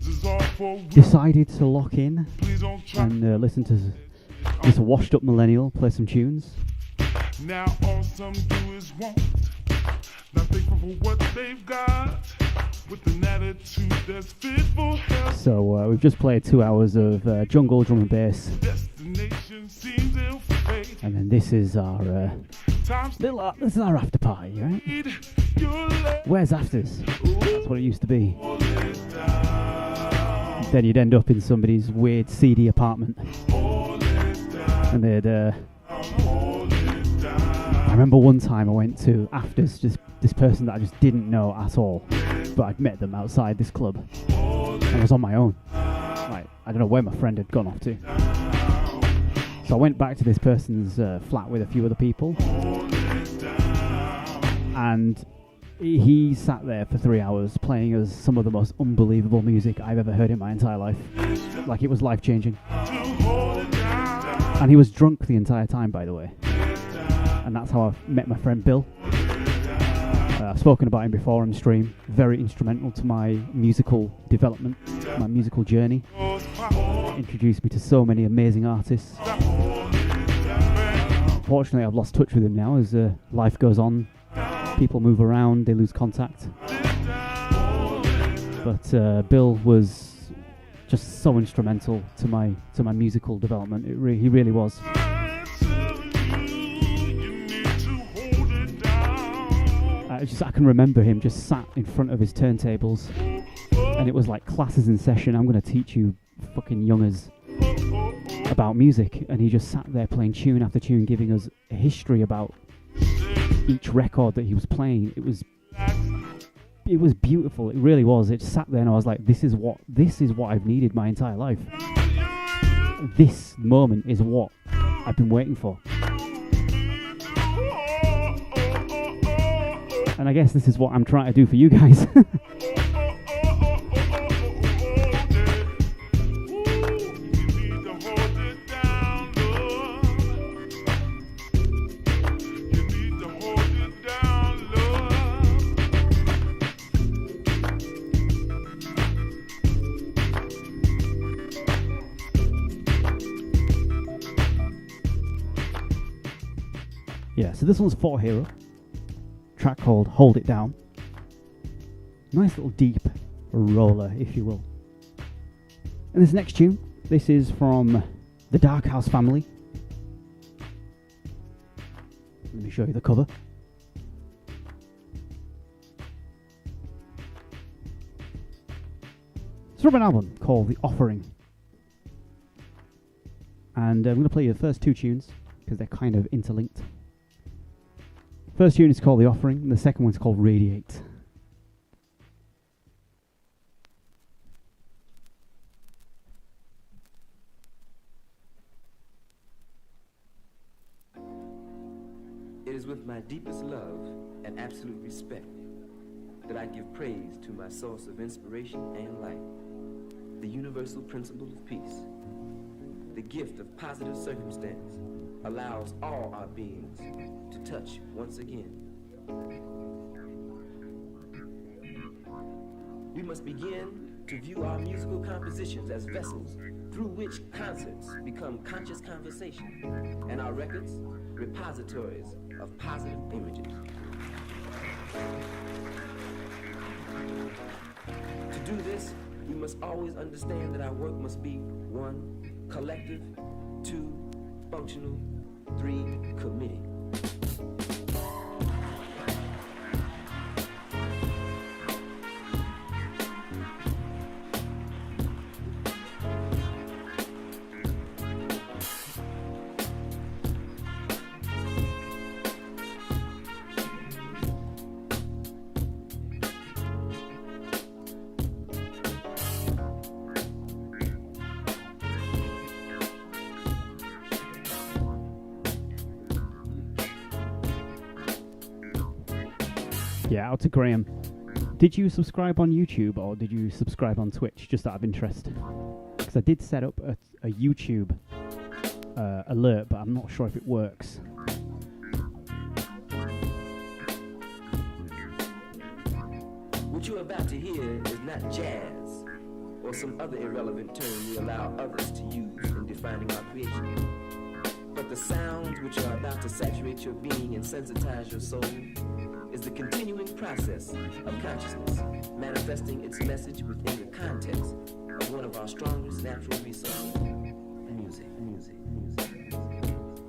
decided to lock in and listen to this washed up millennial play some tunes. Now all some do is want, not thankful for what they've got. With an attitude that's fit for health. So we've just played 2 hours of jungle drum and bass, and then this is our this is our after party, right? Where's afters? That's what it used to be. Then you'd end up in somebody's weird seedy apartment, and they'd. I remember one time I went to afters, just this person that I just didn't know at all. But I'd met them outside this club, and I was on my own. Like, I don't know where my friend had gone off to. So I went back to this person's flat with a few other people, and he sat there for 3 hours playing us some of the most unbelievable music I've ever heard in my entire life. Like, it was life-changing. And he was drunk the entire time, by the way. And that's how I met my friend Bill. I've spoken about him before on stream. Very instrumental to my musical development, my musical journey. Introduced me to so many amazing artists. Unfortunately, I've lost touch with him now as life goes on. People move around, they lose contact. But Bill was just so instrumental to my musical development. He really was. I can remember him just sat in front of his turntables, and it was like classes in session. I'm going to teach you fucking youngers about music, and he just sat there playing tune after tune, giving us a history about each record that he was playing. It was beautiful. It really was. It sat there, and I was like, this is what I've needed my entire life. This moment is what I've been waiting for. And I guess this is what I'm trying to do for you guys. Yeah, so this one's for Hero. Track called Hold It Down. Nice little deep roller, if you will. And this next tune, this is from the Dark House family. Let me show you the cover. It's from an album called The Offering. And I'm going to play you the first two tunes because they're kind of interlinked. First tune is called The Offering, and the second one's called Radiate. It is with my deepest love and absolute respect that I give praise to my source of inspiration and light, the universal principle of peace. The gift of positive circumstance allows all our beings to touch once again. We must begin to view our musical compositions as vessels through which concerts become conscious conversation, and our records repositories of positive images. To do this, we must always understand that our work must be 1, collective, 2, functional, 3, committing. Yeah, out to Graham. Did you subscribe on YouTube or did you subscribe on Twitch, just out of interest? Because I did set up a YouTube alert, but I'm not sure if it works. What you're about to hear is not jazz or some other irrelevant term we allow others to use in defining our creation. But the sounds which are about to saturate your being and sensitize your soul is the continuing process of consciousness, manifesting its message within the context of one of our strongest natural resources, music.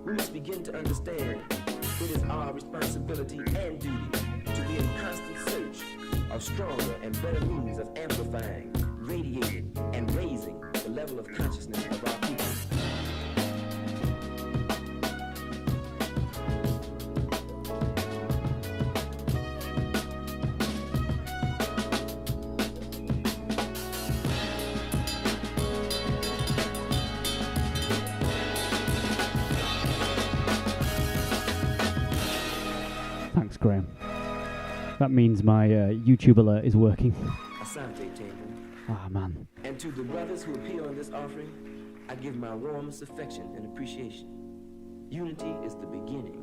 We must begin to understand it is our responsibility and duty to be in constant search of stronger and better means of amplifying, radiating, and raising the level of consciousness of our people. Thanks, Graham. That means my YouTube alert is working. Asante Tengu. Ah, man. And to the brothers who appear on this offering, I give my warmest affection and appreciation. Unity is the beginning.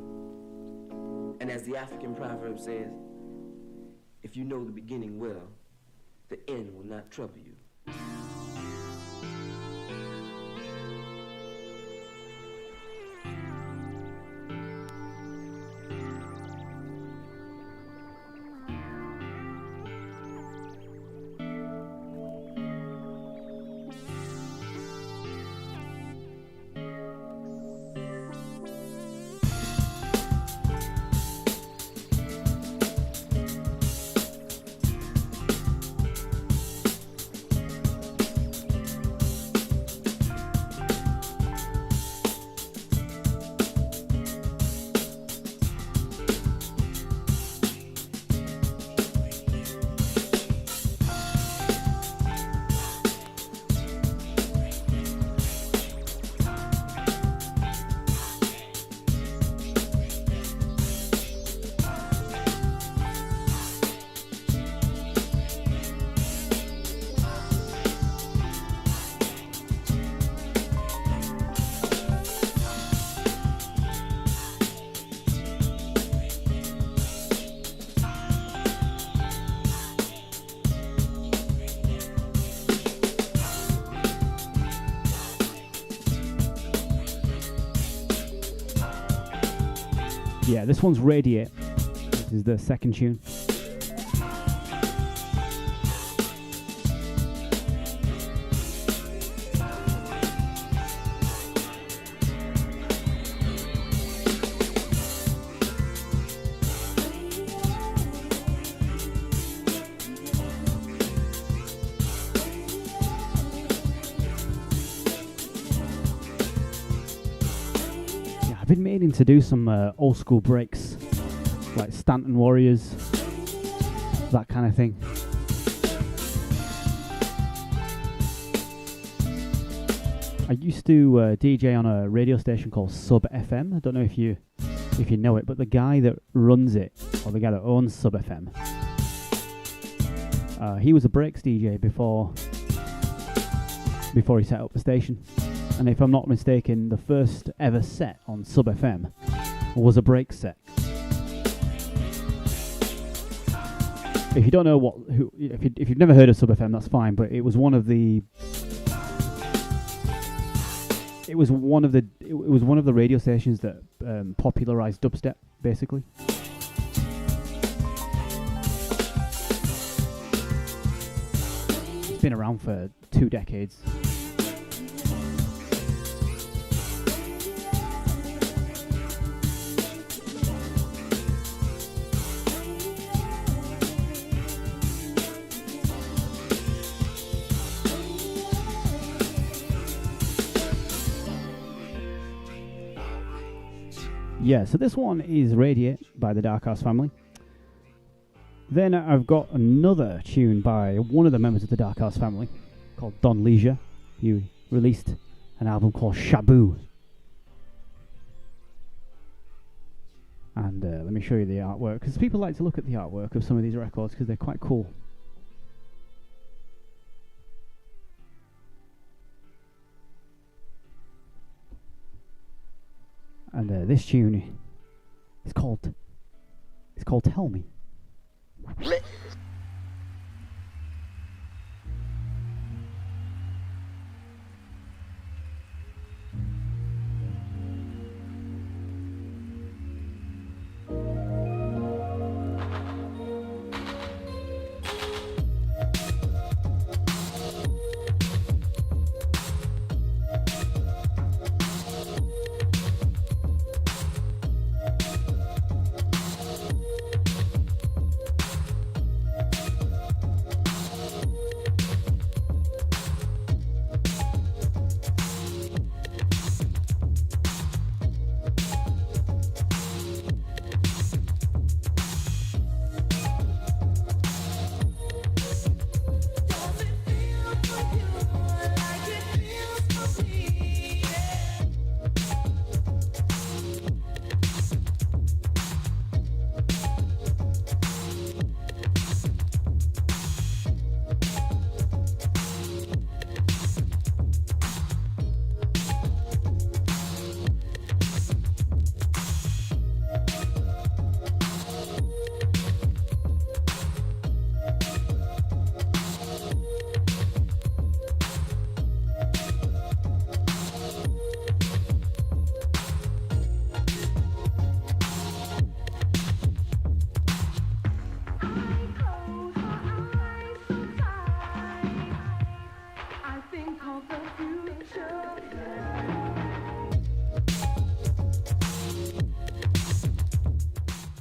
And as the African proverb says, if you know the beginning well, the end will not trouble you. Yeah, this one's Radiate. This is the second tune. I've been meaning to do some old school breaks, like Stanton Warriors, that kind of thing. I used to DJ on a radio station called Sub FM. I don't know if you know it, but the guy that runs it, or the guy that owns Sub FM, he was a breaks DJ before he set up the station. And if I'm not mistaken, the first ever set on Sub FM was a break set. If you don't know if you've never heard of Sub FM, that's fine. But it was one of the radio stations that popularized dubstep, basically. It's been around for 2 decades. Yeah, so this one is Radiate by the Dark Horse family. Then I've got another tune by one of the members of the Dark Horse family called Don Leisure. He released an album called Shabu. And let me show you the artwork, because people like to look at the artwork of some of these records because they're quite cool. And this tune is called Tell Me.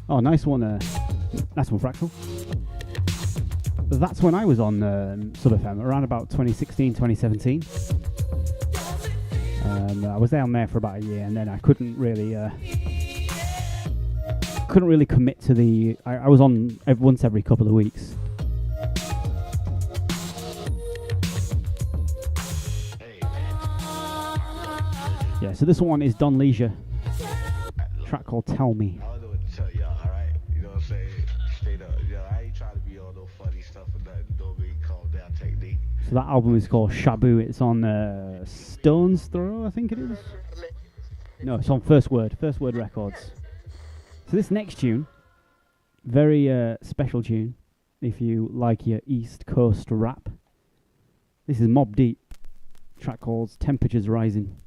Oh, nice one, Fractal. That's when I was on Sub FM, around about 2016, 2017. I was down there for about a year, and then I couldn't really commit to the. I was on once every couple of weeks. Yeah, so this one is Don Leisure, track called Tell Me. So that album is called Shabu. It's on Stone's Throw, I think it is. No, it's on First Word Records. So this next tune, very special tune, if you like your East Coast rap. This is Mobb Deep, track called Temperatures Rising.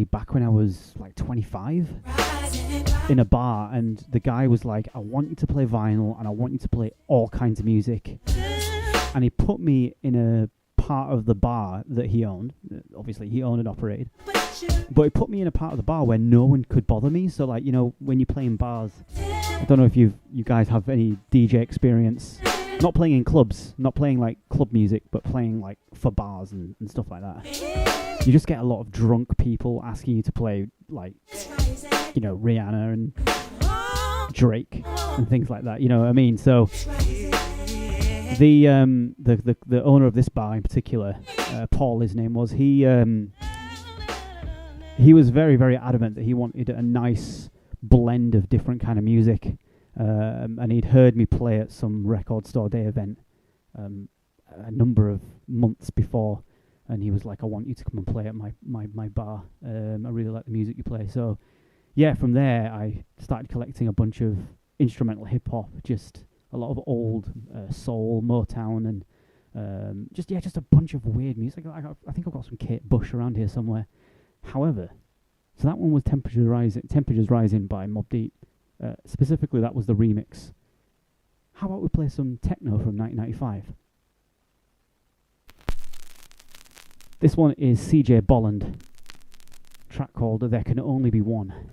back when I was like 25 in a bar, and the guy was like, I want you to play vinyl and I want you to play all kinds of music. And he put me in a part of the bar that he owned. Obviously, he owned and operated. But he put me in a part of the bar where no one could bother me. So, like, you know, when you play in bars, I don't know if you guys have any DJ experience. Not playing in clubs, not playing like club music, but playing like for bars and stuff like that. You just get a lot of drunk people asking you to play like, you know, Rihanna and Drake and things like that. You know what I mean? So the owner of this bar in particular, Paul, his name was, he was very, very adamant that he wanted a nice blend of different kind of music. And he'd heard me play at some record store day event a number of months before, and he was like, I want you to come and play at my bar. I really like the music you play. So yeah, from there I started collecting a bunch of instrumental hip hop, just a lot of old soul, Motown, and just a bunch of weird music. I think I've got some Kate Bush around here somewhere. However, so that one was Temperatures Rising by Mobb Deep. Specifically, that was the remix. How about we play some techno from 1995? This one is CJ Bolland, track called There Can Only Be One.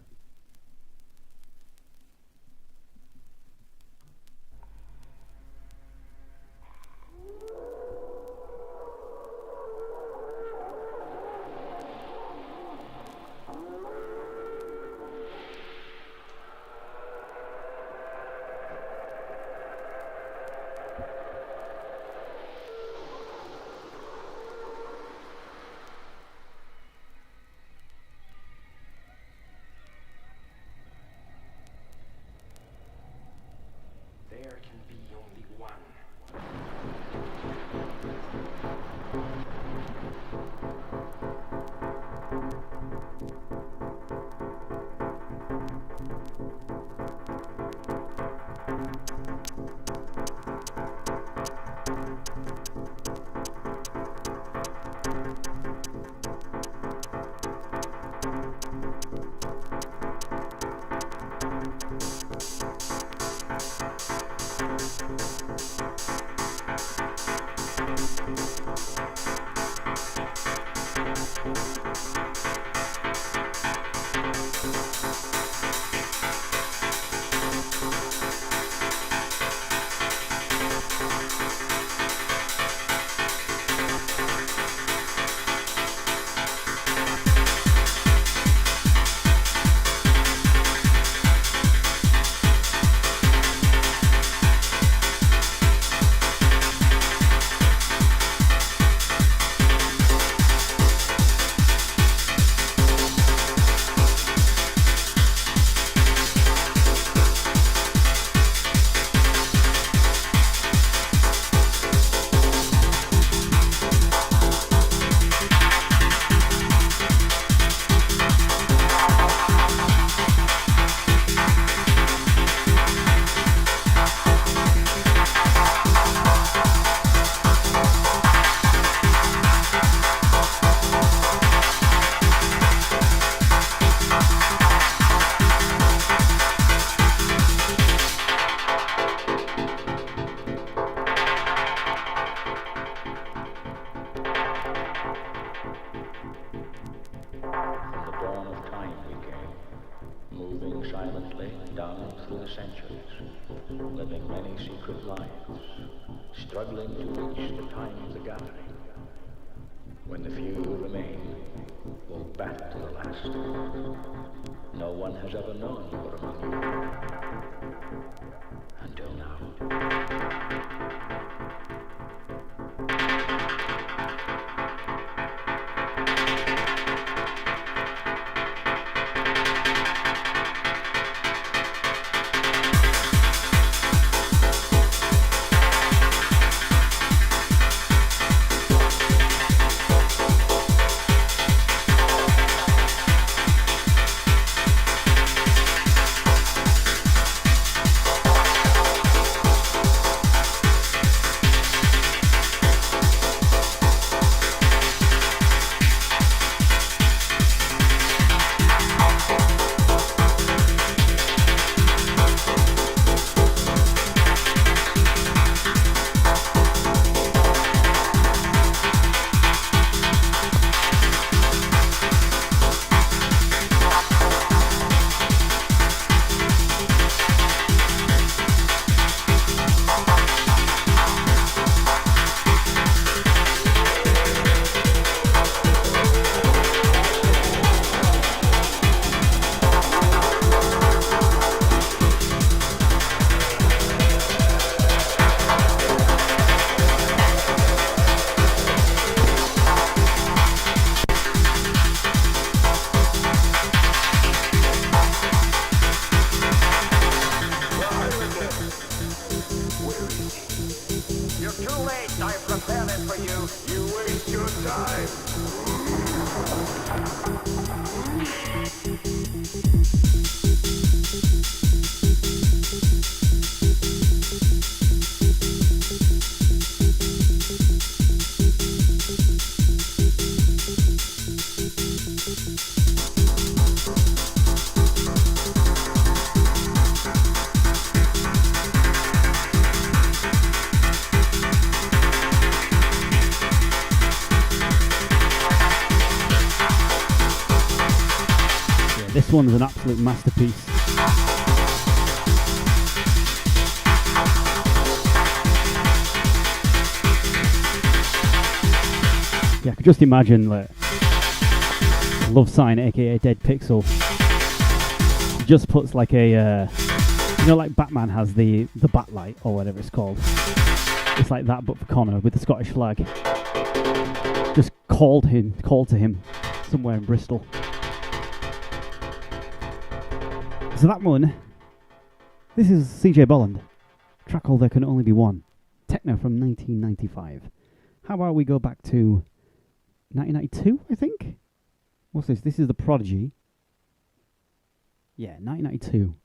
This one's an absolute masterpiece. Yeah, I could just imagine like Love Sign, aka Dead Pixel, just puts like a, like Batman has the Batlight or whatever it's called. It's like that, but for Connor with the Scottish flag. Just called to him somewhere in Bristol. So that one, this is CJ Bolland, track called There Can Only Be One, techno from 1995. How about we go back to 1992, I think? What's this? This is The Prodigy. Yeah, 1992.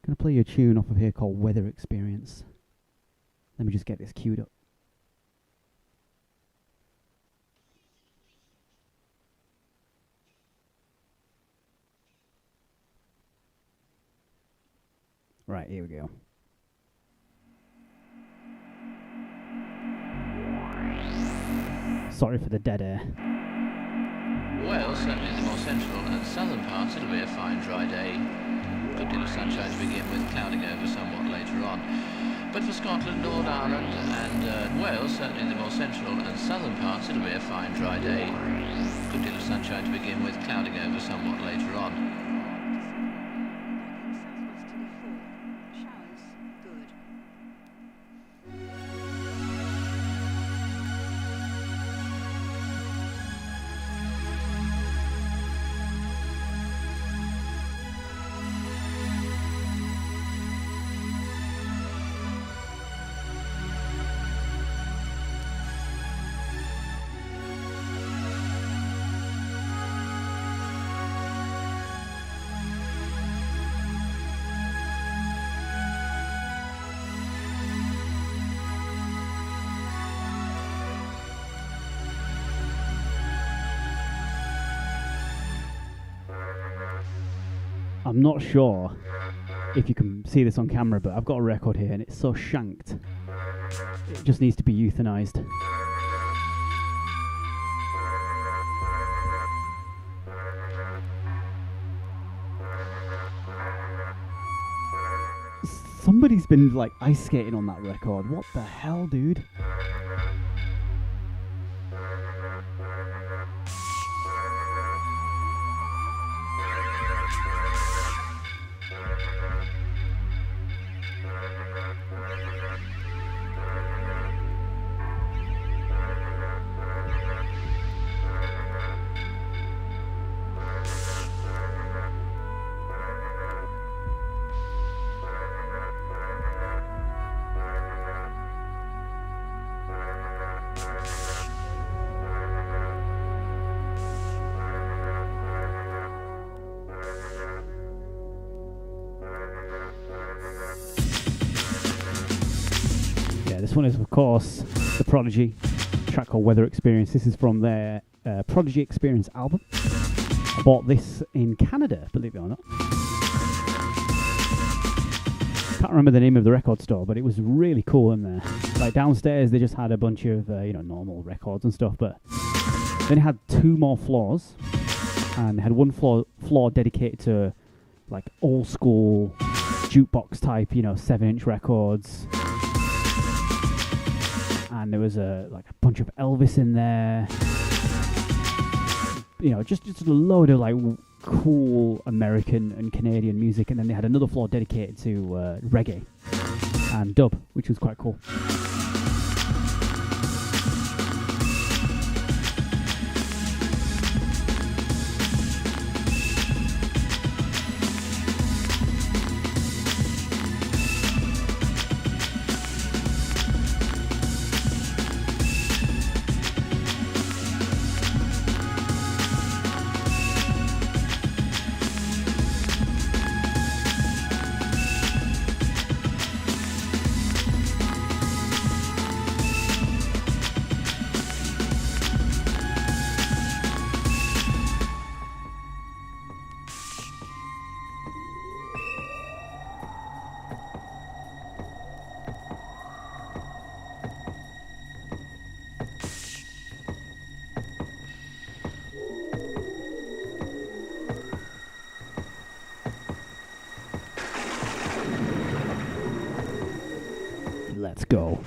Gonna play you a tune off of here called Weather Experience. Let me just get this queued up. Right, here we go. Sorry for the dead air. Well, certainly in the more central and southern parts it'll be a fine dry day. Good deal of sunshine to begin with, clouding over somewhat later on. But for Scotland, Northern Ireland and Wales, certainly in the more central and southern parts it'll be a fine dry day. Good deal of sunshine to begin with, clouding over somewhat later on. I'm not sure if you can see this on camera, but I've got a record here and it's so shanked. It just needs to be euthanized. Somebody's been like ice skating on that record. What the hell, dude? This one is, of course, The Prodigy, a track called Weather Experience. This is from their Prodigy Experience album. I bought this in Canada, believe it or not. Can't remember the name of the record store, but it was really cool in there. Like downstairs, they just had a bunch of normal records and stuff, but then it had two more floors, and they had one floor dedicated to like old school jukebox type, 7-inch records. And there was a bunch of Elvis in there, just a load of like cool American and Canadian music. And then they had another floor dedicated to reggae and dub, which was quite cool. go.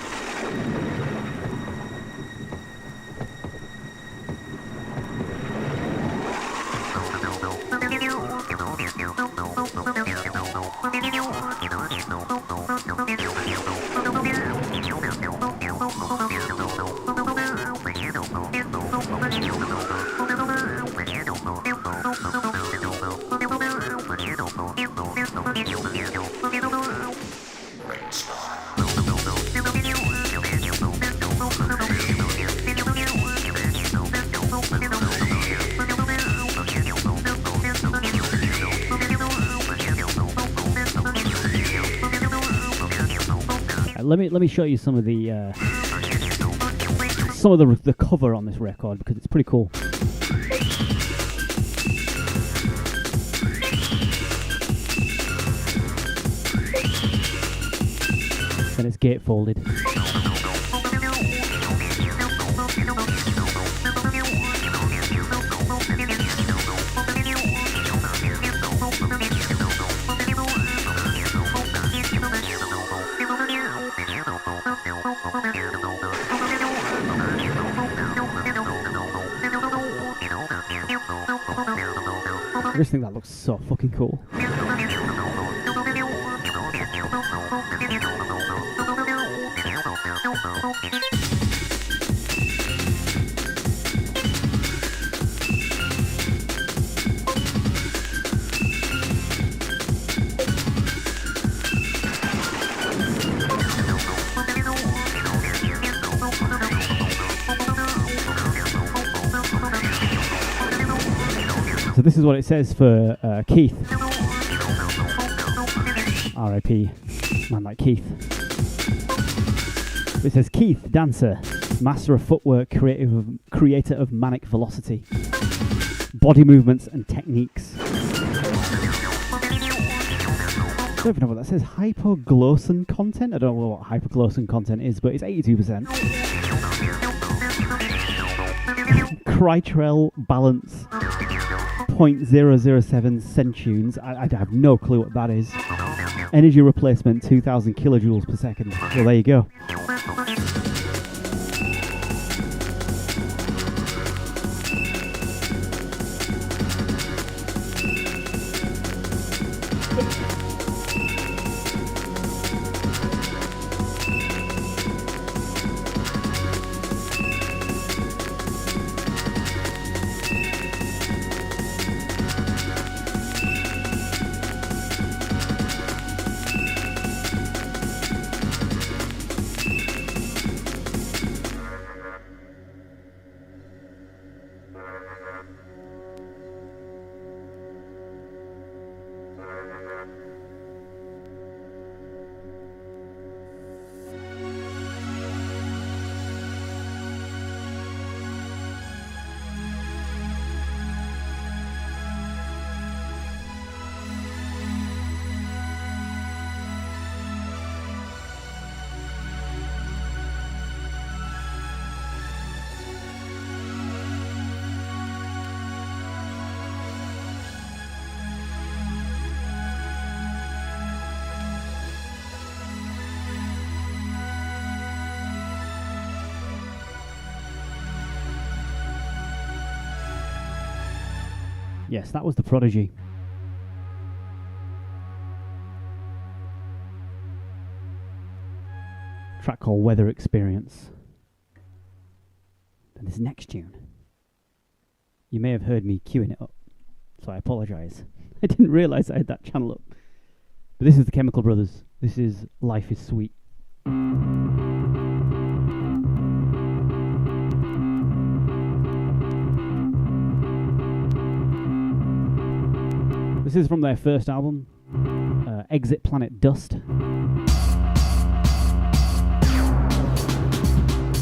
Let me show you some of the cover on this record because it's pretty cool. Then it's gatefolded. I just think that looks so fucking cool. So this is what it says for Keith. R.I.P. Man like Keith. It says Keith, dancer, master of footwork, creator of manic velocity, body movements and techniques. I don't even know what that says. Hypoglossal content? I don't know what hypoglossal content is, but it's 82%. Critrel balance 0.007 centunes. I have no clue what that is. Energy replacement 2000 kilojoules per second. Well, there you go. Yes, that was The Prodigy. Track called Weather Experience. And this next tune, you may have heard me queuing it up, so I apologise. I didn't realise I had that channel up. But this is the Chemical Brothers. This is Life is Sweet. This is from their first album, Exit Planet Dust.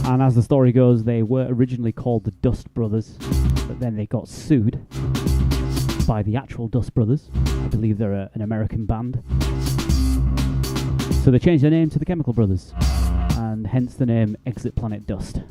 And as the story goes, they were originally called the Dust Brothers, but then they got sued by the actual Dust Brothers. I believe they're an American band. So they changed their name to the Chemical Brothers, and hence the name Exit Planet Dust.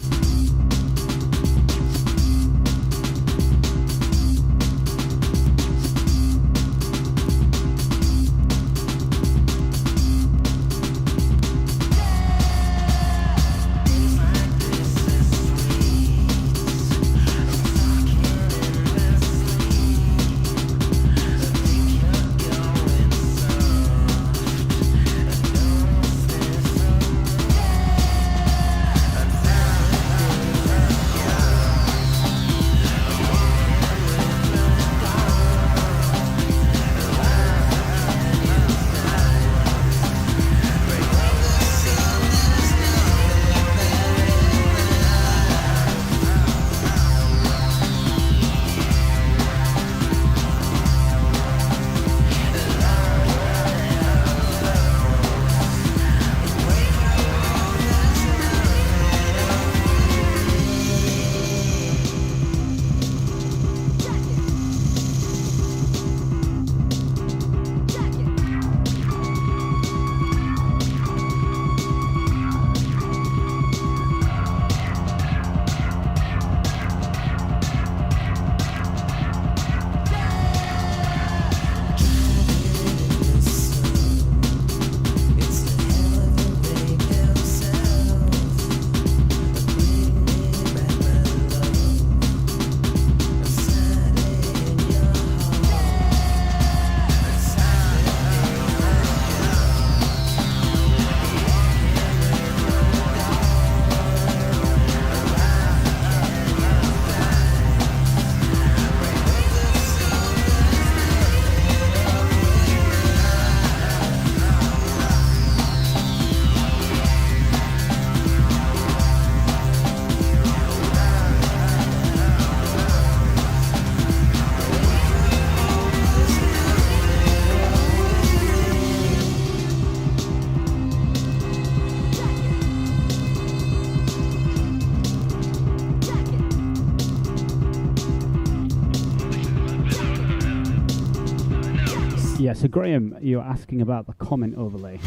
Yeah, so Graham, you're asking about the comment overlay.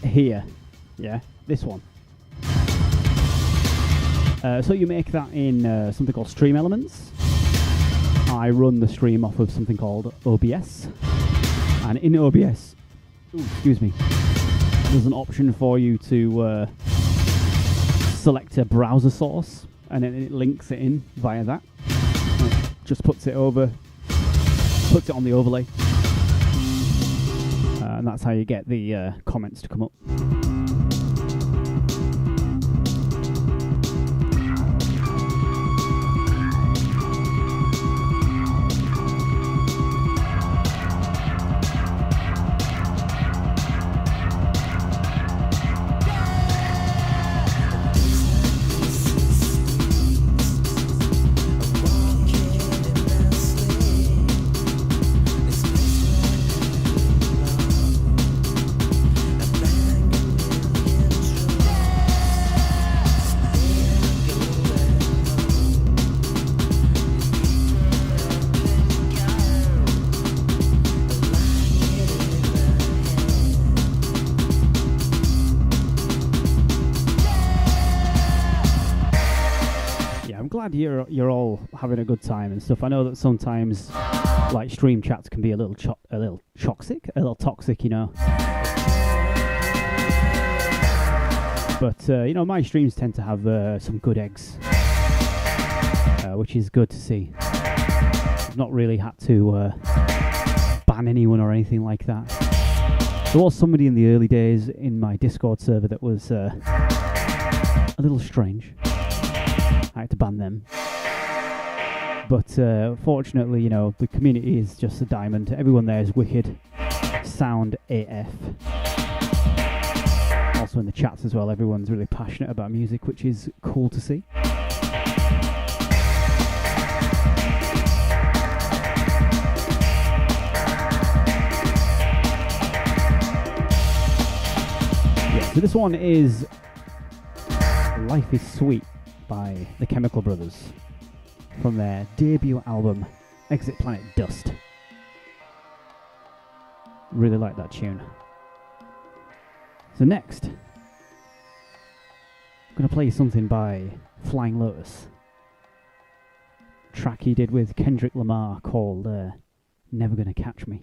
Here. Yeah, this one. So you make that in something called Stream Elements. I run the stream off of something called OBS. And in OBS, excuse me, there's an option for you to select a browser source, and then it links it in via that. It just puts it on the overlay. And that's how you get the comments to come up. You're all having a good time and stuff. I know that sometimes, like, stream chats can be a little toxic, you know. But you know, my streams tend to have some good eggs, which is good to see. I've not really had to ban anyone or anything like that. There was somebody in the early days in my Discord server that was a little strange. I had to ban them. But fortunately, you know, the community is just a diamond. Everyone there is wicked. Sound AF. Also in the chats as well, everyone's really passionate about music, which is cool to see. Yeah, so this one is Life is Sweet by the Chemical Brothers from their debut album Exit Planet Dust. Really like that tune. So next, I'm going to play something by Flying Lotus. A track he did with Kendrick Lamar called Never Gonna Catch Me.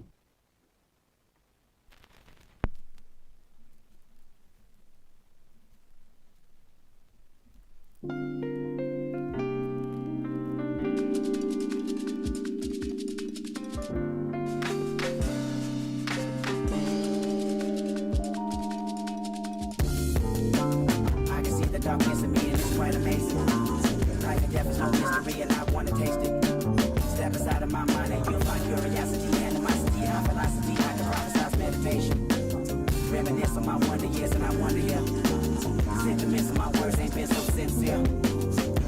Darkness in me and it's quite amazing. Life and death is no mystery and I want to taste it. Step aside of my mind and you'll find curiosity, animosity, and philosophy. I can prophesize meditation. Reminisce on my wonder years and I wonder here. Sentiments of my words ain't been so sincere.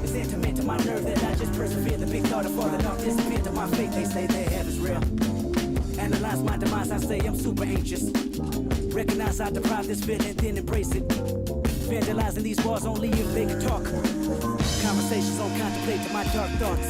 It's intimate to my nerve that I just persevere. The big thought of falling off disappear to my faith. They say their head is real. Analyze my demise, I say I'm super anxious. Recognize I deprive this feeling, then embrace it. Vandalizing these walls only if they can talk. Conversations on contemplate my dark thoughts.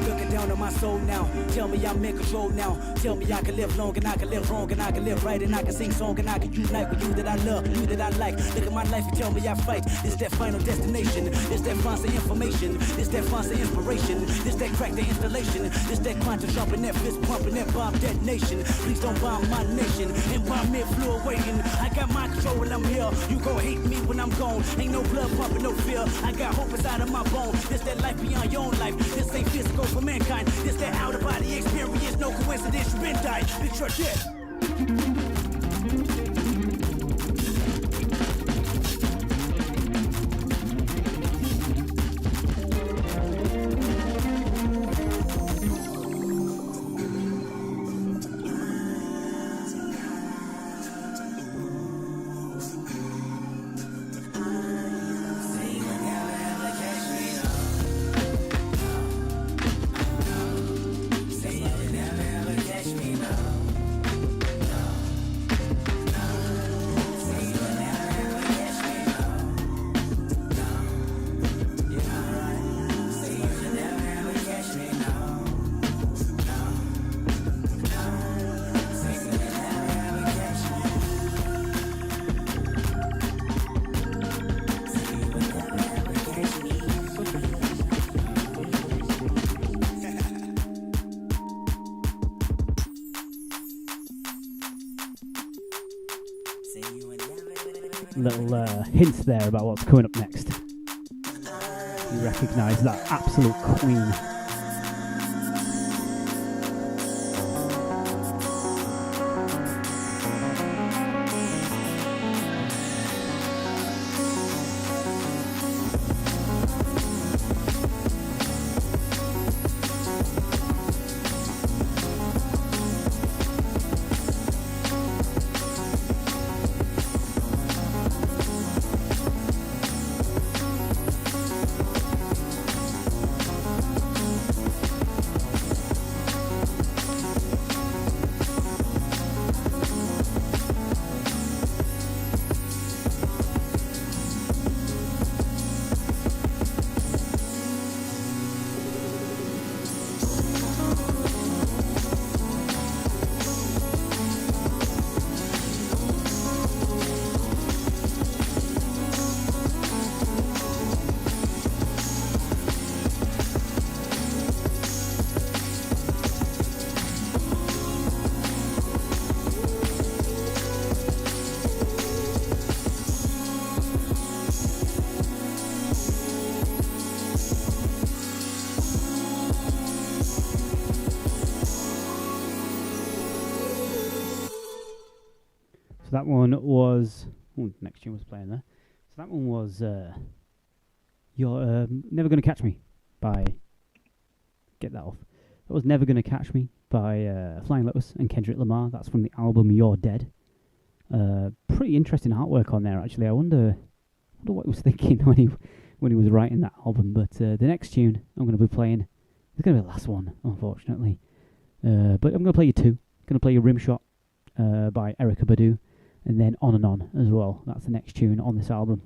Looking down on my soul now. Tell me I'm in control now. Tell me I can live long and I can live wrong and I can live right and I can sing song and I can unite with you that I love, you that I like. Look at my life and tell me I fight. This that final destination. This that fancy information. This that fancy inspiration. This that crack the installation. This that quantum jumping, that fist pumping, that bomb detonation. Please don't bomb my nation. Environment fluid waiting. I got my control when I'm here. You gon' hate me when I'm gone. Ain't no blood pumping, no fear. I got hope inside of my bone. This that life beyond your own life. This ain't physical for mankind. This that out of body experience. No coincidence, you been died. Bitch, you're dead. Little hints there about what's coming up next. You recognise that absolute queen. That one was... Oh, next tune was playing there. So that one was You're Never Gonna Catch Me by... Get that off. That was Never Gonna Catch Me by Flying Lotus and Kendrick Lamar. That's from the album You're Dead. Pretty interesting artwork on there, actually. I wonder what he was thinking when he was writing that album. But the next tune I'm going to be playing is going to be the last one, unfortunately. But I'm going to play you two. I'm going to play you Rimshot by Erykah Badu. And then On and On as well. That's the next tune on this album.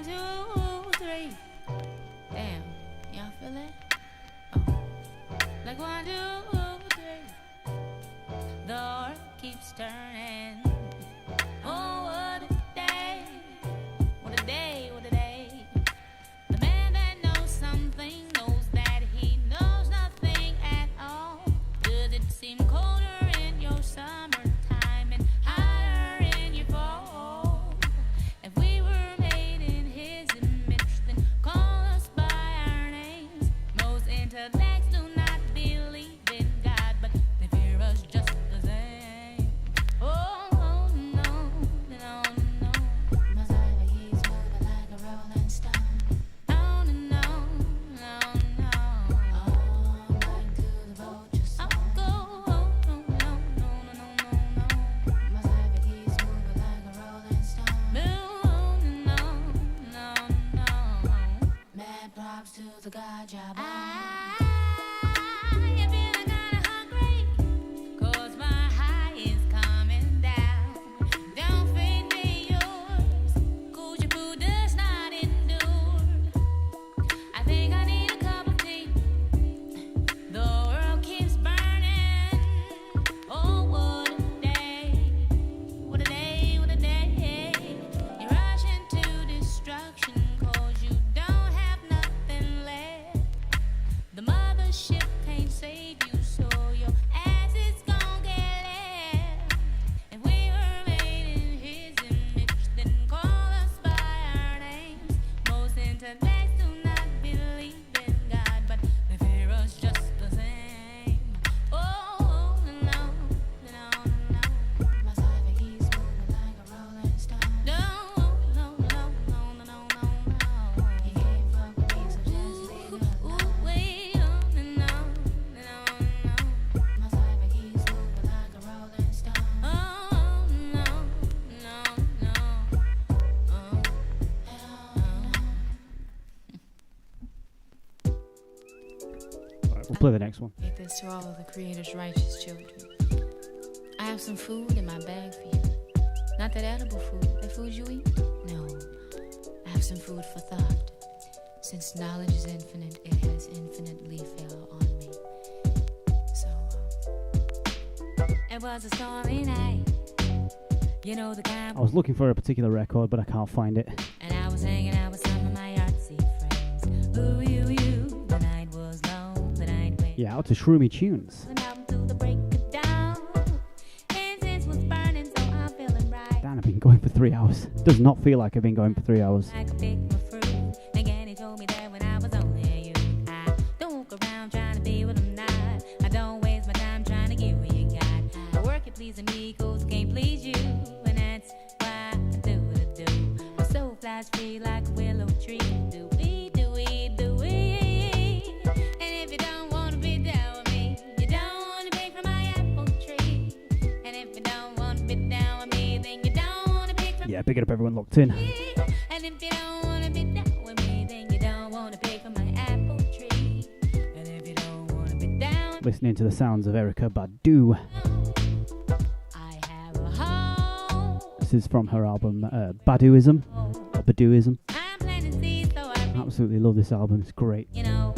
1, 2, 3. Damn, y'all feel that? Oh, like 1, 2, 3. The earth keeps turning. Oh, what a day! What a day! What a day! The man that knows something knows that he knows nothing at all. Does it seem colder in your summertime and hotter in your fall? If we were made in his image, then call us by our names. Most intellects do not believe in God, but they fear us just the same. Oh, oh no, no, no. My life, he's moving like a rolling stone. Oh, no, no, no. Oh, like to the vulture song. Oh, go, oh, no, no, no, no, no, no. My life, he's moving like a rolling stone. Oh, no, no, no. Mad props to the God job. You feeling kinda hungry? 'Cause my high is coming down. Don't feed me yours, 'cause your food does not endure. I think I need a cup of tea. The world keeps burning. Oh, what a day. What a day, what a day. You rush into destruction 'cause you don't have nothing left. The mothership can't save you, so your ass is gon' get left. If we were made in his image, then call us by our names. Most intellects do not believe in God, but they fear us just the same. Oh, no, no, no. My life, he's moving like a rolling stone. No, no, no, no, no, no, no. He can't fuck with me, so just leave him alone. Wait, no, no, no, no. My life, he's moving like a rolling stone. Oh, no, no, no. Alright, we'll play the next one. Take this to all of the Creator's righteous children. I have some food in my bag for you. Not that edible food, that food you eat. No, I have some food for thought. Since knowledge is infinite, it has infinitely fell on me. So, it was a stormy night. You know the kind. I was looking for a particular record, but I can't find it. And I was hanging out with some of my artsy friends. Ooh, you, the night was long, the night went. Yeah, out to Shroomy Tunes. Out through the break of dawn. Incense was burning, so I'm feeling right. Dan, I've been going for 3 hours. Does not feel like I've been going for 3 hours. I could pick my fruit. Again, he told me that when I was only a youth. I don't walk around trying to be what I'm not. I don't waste my time trying to get what you got. I work at pleasing me, 'cause I can't please you. And that's why I do what I do. My soul flies free like a willow tree. Do we, do we, do we? And if you don't wanna be down with me, you don't wanna pick from my apple tree. And if you don't wanna be down with me, then you don't wanna pick from Yeah, big it up everyone locked in. and if you don't wanna be down with me, then you don't wanna pick from my apple tree. And if you don't wanna be down, Listening to the sounds of Erykah Badu. I have a home. This is from her album Baduism. Or Baduism. I'm planting seeds, so I Absolutely love this album. It's great. you know.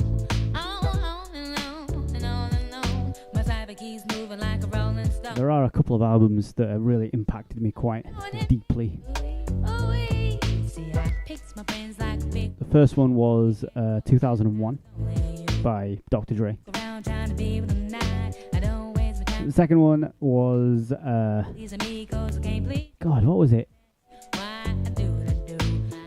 On and on and on and on. My cyber keys moving like a rolling stone. There are a couple of albums that have really impacted me quite deeply. Ooh-wee. See, I picked my friends like a big The first one was 2001 by Dr. Dre. around trying to be what I'm not. I don't waste my time. The second one was These are me, 'cause I can't please. God, what was it? Why I do what I do.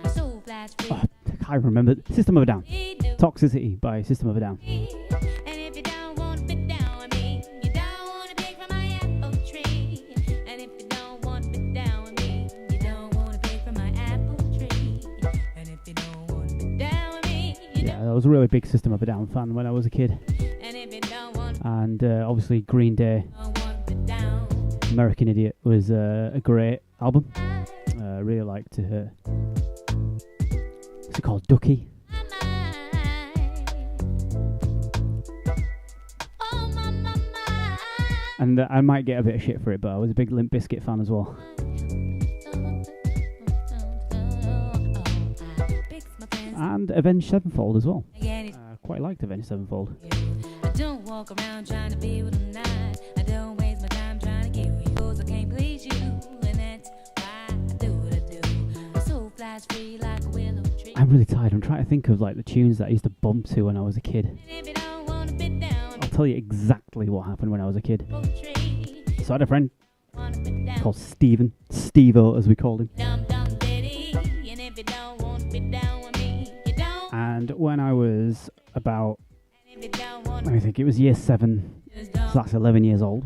My soul flies free. Oh, I can't remember. System of a Down. We do. Toxicity by System of a Down. And if you don't wanna be down with me, you don't wanna pick from my apple tree. And if you don't wanna be down with me, you don't wanna pick from my apple tree. And if you don't wanna be down with me, you Yeah, I was a really big System of a Down fan when I was a kid. and if you don't wanna And obviously Green Day, be down, American Idiot was a great album. I really liked her. What's it called? Ducky. oh my, my, my. And I might get a bit of shit for it, but I was a big Limp Bizkit fan as well. and Avenged Sevenfold as well. Again, Quite liked Avenged Sevenfold. I don't walk around trying to be with them now. I don't waste my time trying to get with you. 'Cause I can't please you, and that's why I do what I do. My soul flies free like a willow tree. I'm really tired. I'm trying to think of like the tunes that I used to bump to when I was a kid. And if you don't wanna fit down, I'll tell you exactly what happened when I was a kid. poetry. So I had a friend Wanna fit down, called Steven, Steve-O as we called him. dum dum ditty. And if you don't wanna fit down with me, you don't. And when I was about, And if you don't wanna let me think, it was year 7, just so don't that's 11 years old.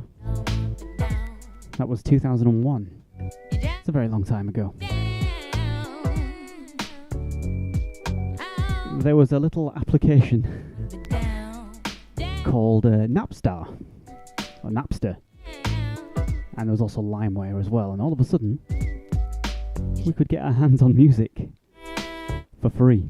fit down. That was 2001. You just It's a very long time ago. down. Oh, There was a little application fit down, down, called Napstar, or Napster, down. and there was also LimeWire as well. And all of a sudden, we could get our hands on music for free.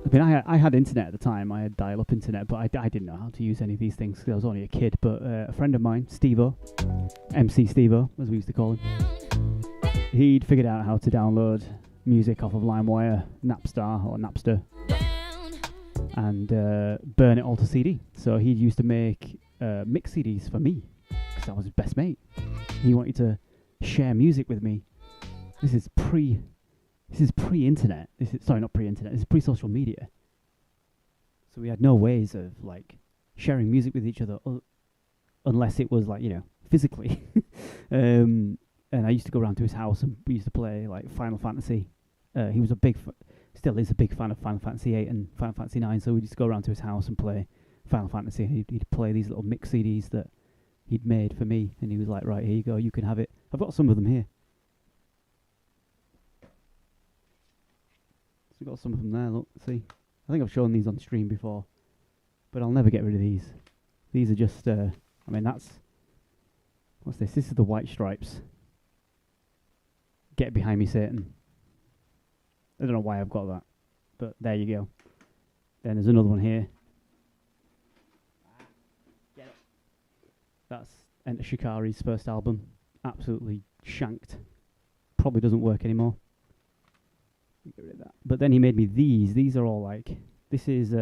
I mean, I had internet at the time. I had dial-up internet, but I didn't know how to use any of these things because I was only a kid. But a friend of mine, Steve-O, MC Steve-O, as we used to call him, he'd figured out how to download music off of LimeWire, Napstar, or Napster, and burn it all to CD. So he used to make mix CDs for me because I was his best mate. He wanted to share music with me. This is pre-internet. Sorry, not pre-internet. This is pre-social media. So we had no ways of like sharing music with each other unless it was like, you know, physically. And I used to go around to his house and we used to play like Final Fantasy. He was still is a big fan of Final Fantasy 8 and Final Fantasy 9. So we used to go around to his house and play Final Fantasy. And he'd play these little mix CDs that he'd made for me. And he was like, right, here you go. You can have it. I've got some of them here. So we've got some of them there, look, see. I think I've shown these on stream before, but I'll never get rid of these. These are just, I mean, what's this? This is the White Stripes. Get Behind Me, Satan. I don't know why I've got that, but there you go. Then there's another one here. That's Enter Shikari's first album. Absolutely shanked. Probably doesn't work anymore. Get rid of that. But then he made me these. These are all like, this is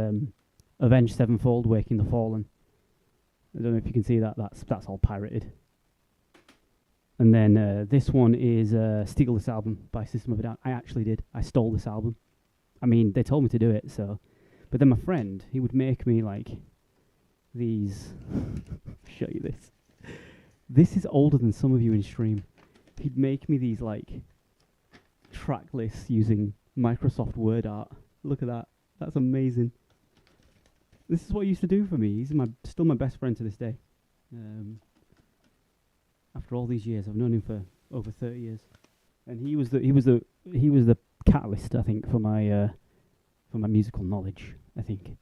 Avenged Sevenfold, Waking the Fallen. I don't know if you can see that. That's all pirated. And then this one is Steal This Album by System of a Down. I actually did. I stole this album. I mean, they told me to do it, so. But then my friend, he would make me like these. I'll show you this. This is older than some of you in stream. He'd make me these like track lists using Microsoft Word art. Look at that. That's amazing. This is what he used to do for me. He's still my best friend to this day. After all these years, I've known him for over 30 years, and he was the catalyst, I think, for my musical knowledge. I think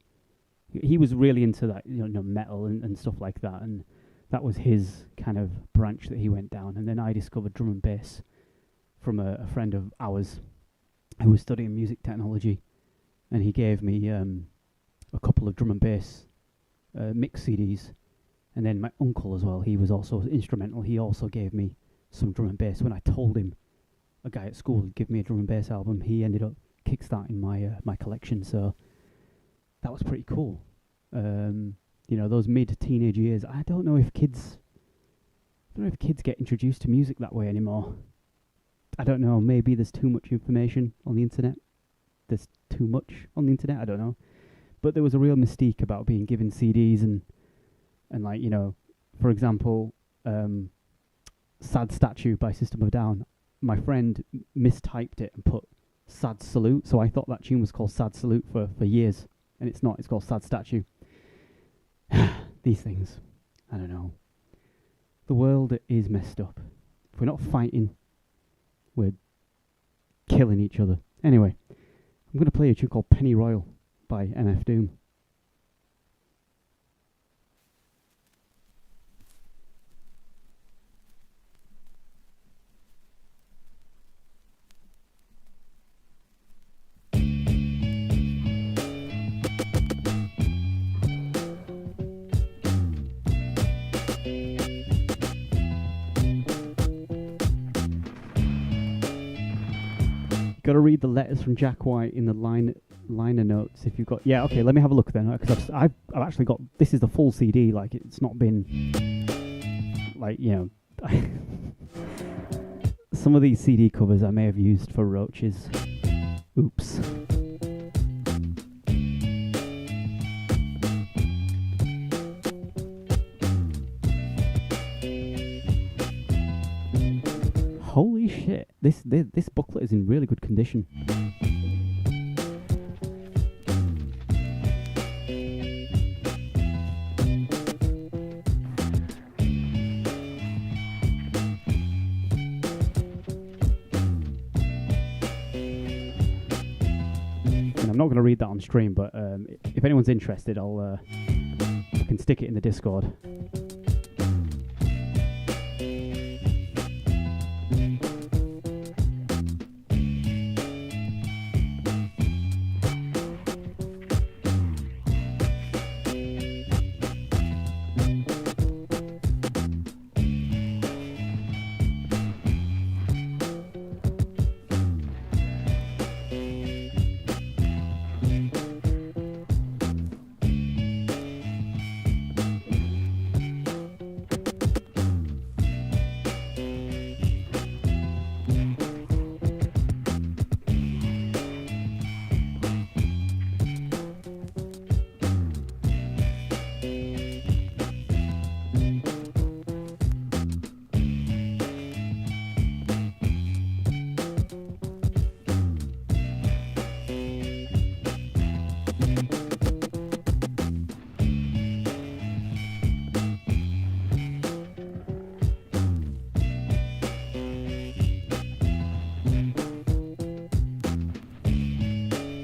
he was really into that, you know, metal and stuff like that, and that was his kind of branch that he went down. And then I discovered drum and bass from a friend of ours who was studying music technology, and he gave me a couple of drum and bass mix CDs. And then my uncle as well, he was also instrumental. He also gave me some drum and bass. When I told him, a guy at school would give me a drum and bass album, he ended up kickstarting my collection. So that was pretty cool. You know, those mid-teenage years. I don't know if kids get introduced to music that way anymore. I don't know. Maybe there's too much information on the internet. There's too much on the internet. I don't know. But there was a real mystique about being given CDs and like, you know, for example, Sad Statue by System of a Down. My friend mistyped it and put Sad Salute, so I thought that tune was called Sad Salute for years, and it's not. It's called Sad Statue. These things, I don't know. The world is messed up. If we're not fighting, we're killing each other. Anyway, I'm going to play a tune called Penny Royal by MF Doom. Got to read the letters from Jack White in the liner notes if you've got. Yeah, okay. Let me have a look then, because I've actually got. This is the full CD. Like it's not been like some of these CD covers I may have used for Roaches. Oops. Holy shit! This booklet is in really good condition. And I'm not going to read that on stream, but if anyone's interested, I can stick it in the Discord.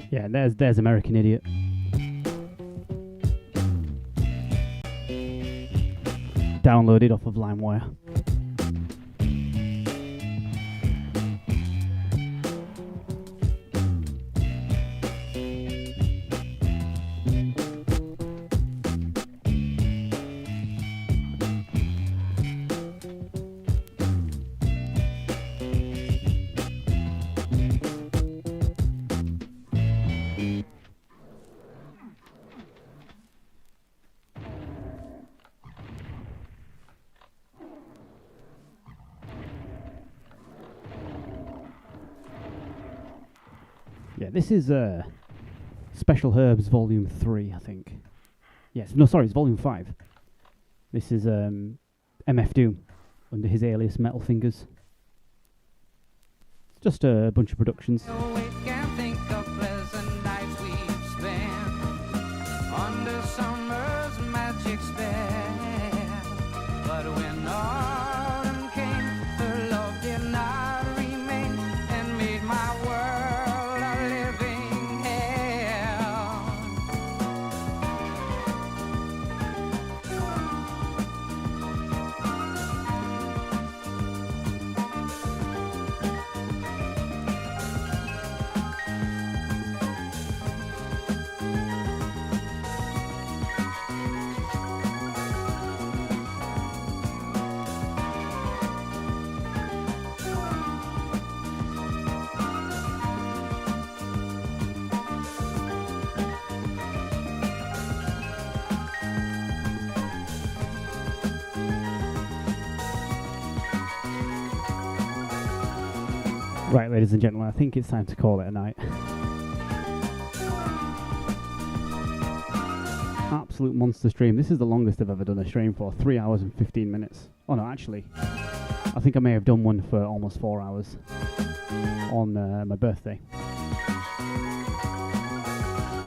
Yeah, there's American Idiot. Downloaded off of LimeWire. Yeah, this is Special Herbs Volume 3, I think. Yes, no, sorry, it's Volume 5. This is MF Doom under his alias Metal Fingers. Just a bunch of productions. Right, ladies and gentlemen, I think it's time to call it a night. Absolute monster stream. This is the longest I've ever done a stream for, 3 hours and 15 minutes. Oh no, actually, I think I may have done one for almost 4 hours on my birthday.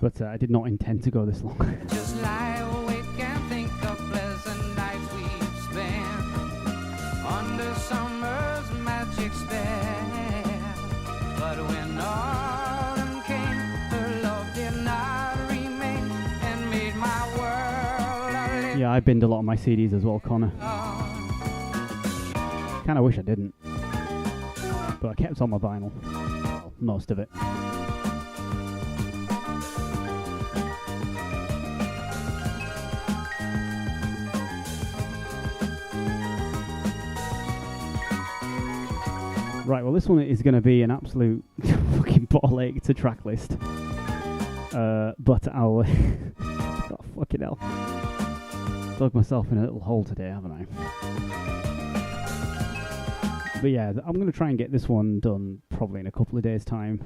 But I did not intend to go this long. Just lie awake and think of pleasant nights we've spent under summer's magic spell. But when autumn came, her love did not remain and made my world a living. Yeah, I binned a lot of my CDs as well, Connor. Kinda wish I didn't. But I kept all my vinyl. Well, most of it. Right, well, this one is going to be an absolute fucking ball ache to track list. But I'll... oh, fucking hell. Dug myself in a little hole today, haven't I? But yeah, I'm going to try and get this one done probably in a couple of days' time.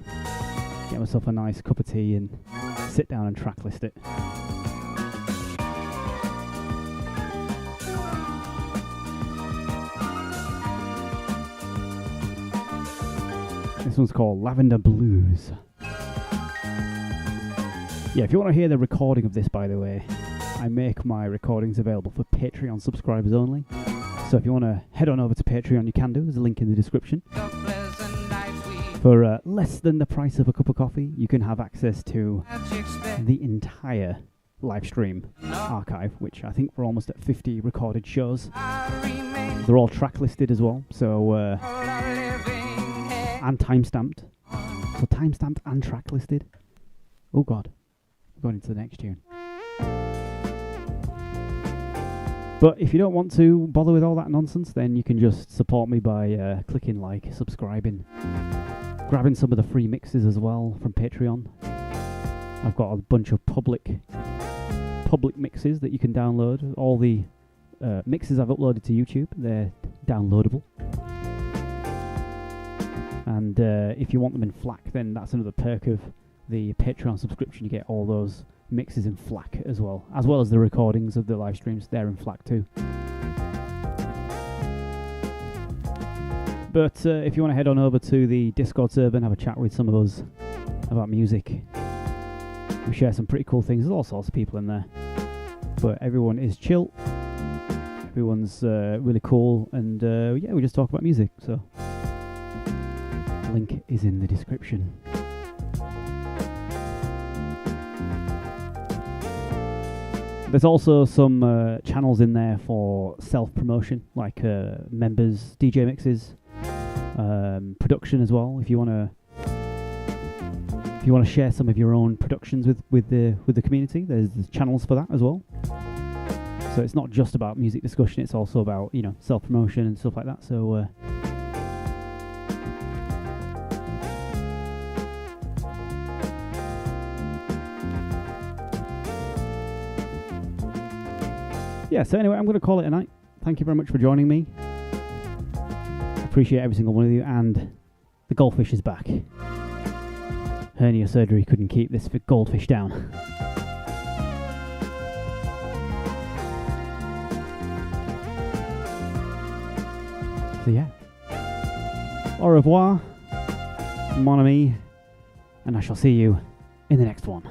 Get myself a nice cup of tea and sit down and track list it. This one's called Lavender Blues. Yeah, if you want to hear the recording of this, by the way, I make my recordings available for Patreon subscribers only. So if you want to head on over to Patreon, you can do. There's a link in the description. For less than the price of a cup of coffee, you can have access to the entire live stream archive, which I think we're almost at 50 recorded shows. They're all track listed as well, so and time-stamped. So time-stamped and track listed. Oh god, we're going into the next tune. But if you don't want to bother with all that nonsense, then you can just support me by clicking like, subscribing, grabbing some of the free mixes as well from Patreon. I've got a bunch of public mixes that you can download. All the mixes I've uploaded to YouTube, they're downloadable. And if you want them in FLAC, then that's another perk of the Patreon subscription. You get all those mixes in FLAC as well as the recordings of the live streams. They're in FLAC too. But if you want to head on over to the Discord server and have a chat with some of us about music, we share some pretty cool things. There's all sorts of people in there, but everyone is chill. Everyone's really cool, and yeah, we just talk about music. So link is in the description. There's also some channels in there for self-promotion, like members, DJ mixes, production as well. If you want to share some of your own productions with the community, there's channels for that as well. So it's not just about music discussion; it's also about self-promotion and stuff like that. So. Yeah, so anyway, I'm going to call it a night. Thank you very much for joining me. Appreciate every single one of you, and the goldfish is back. Hernia surgery couldn't keep this goldfish down. So yeah. Au revoir, mon ami, and I shall see you in the next one.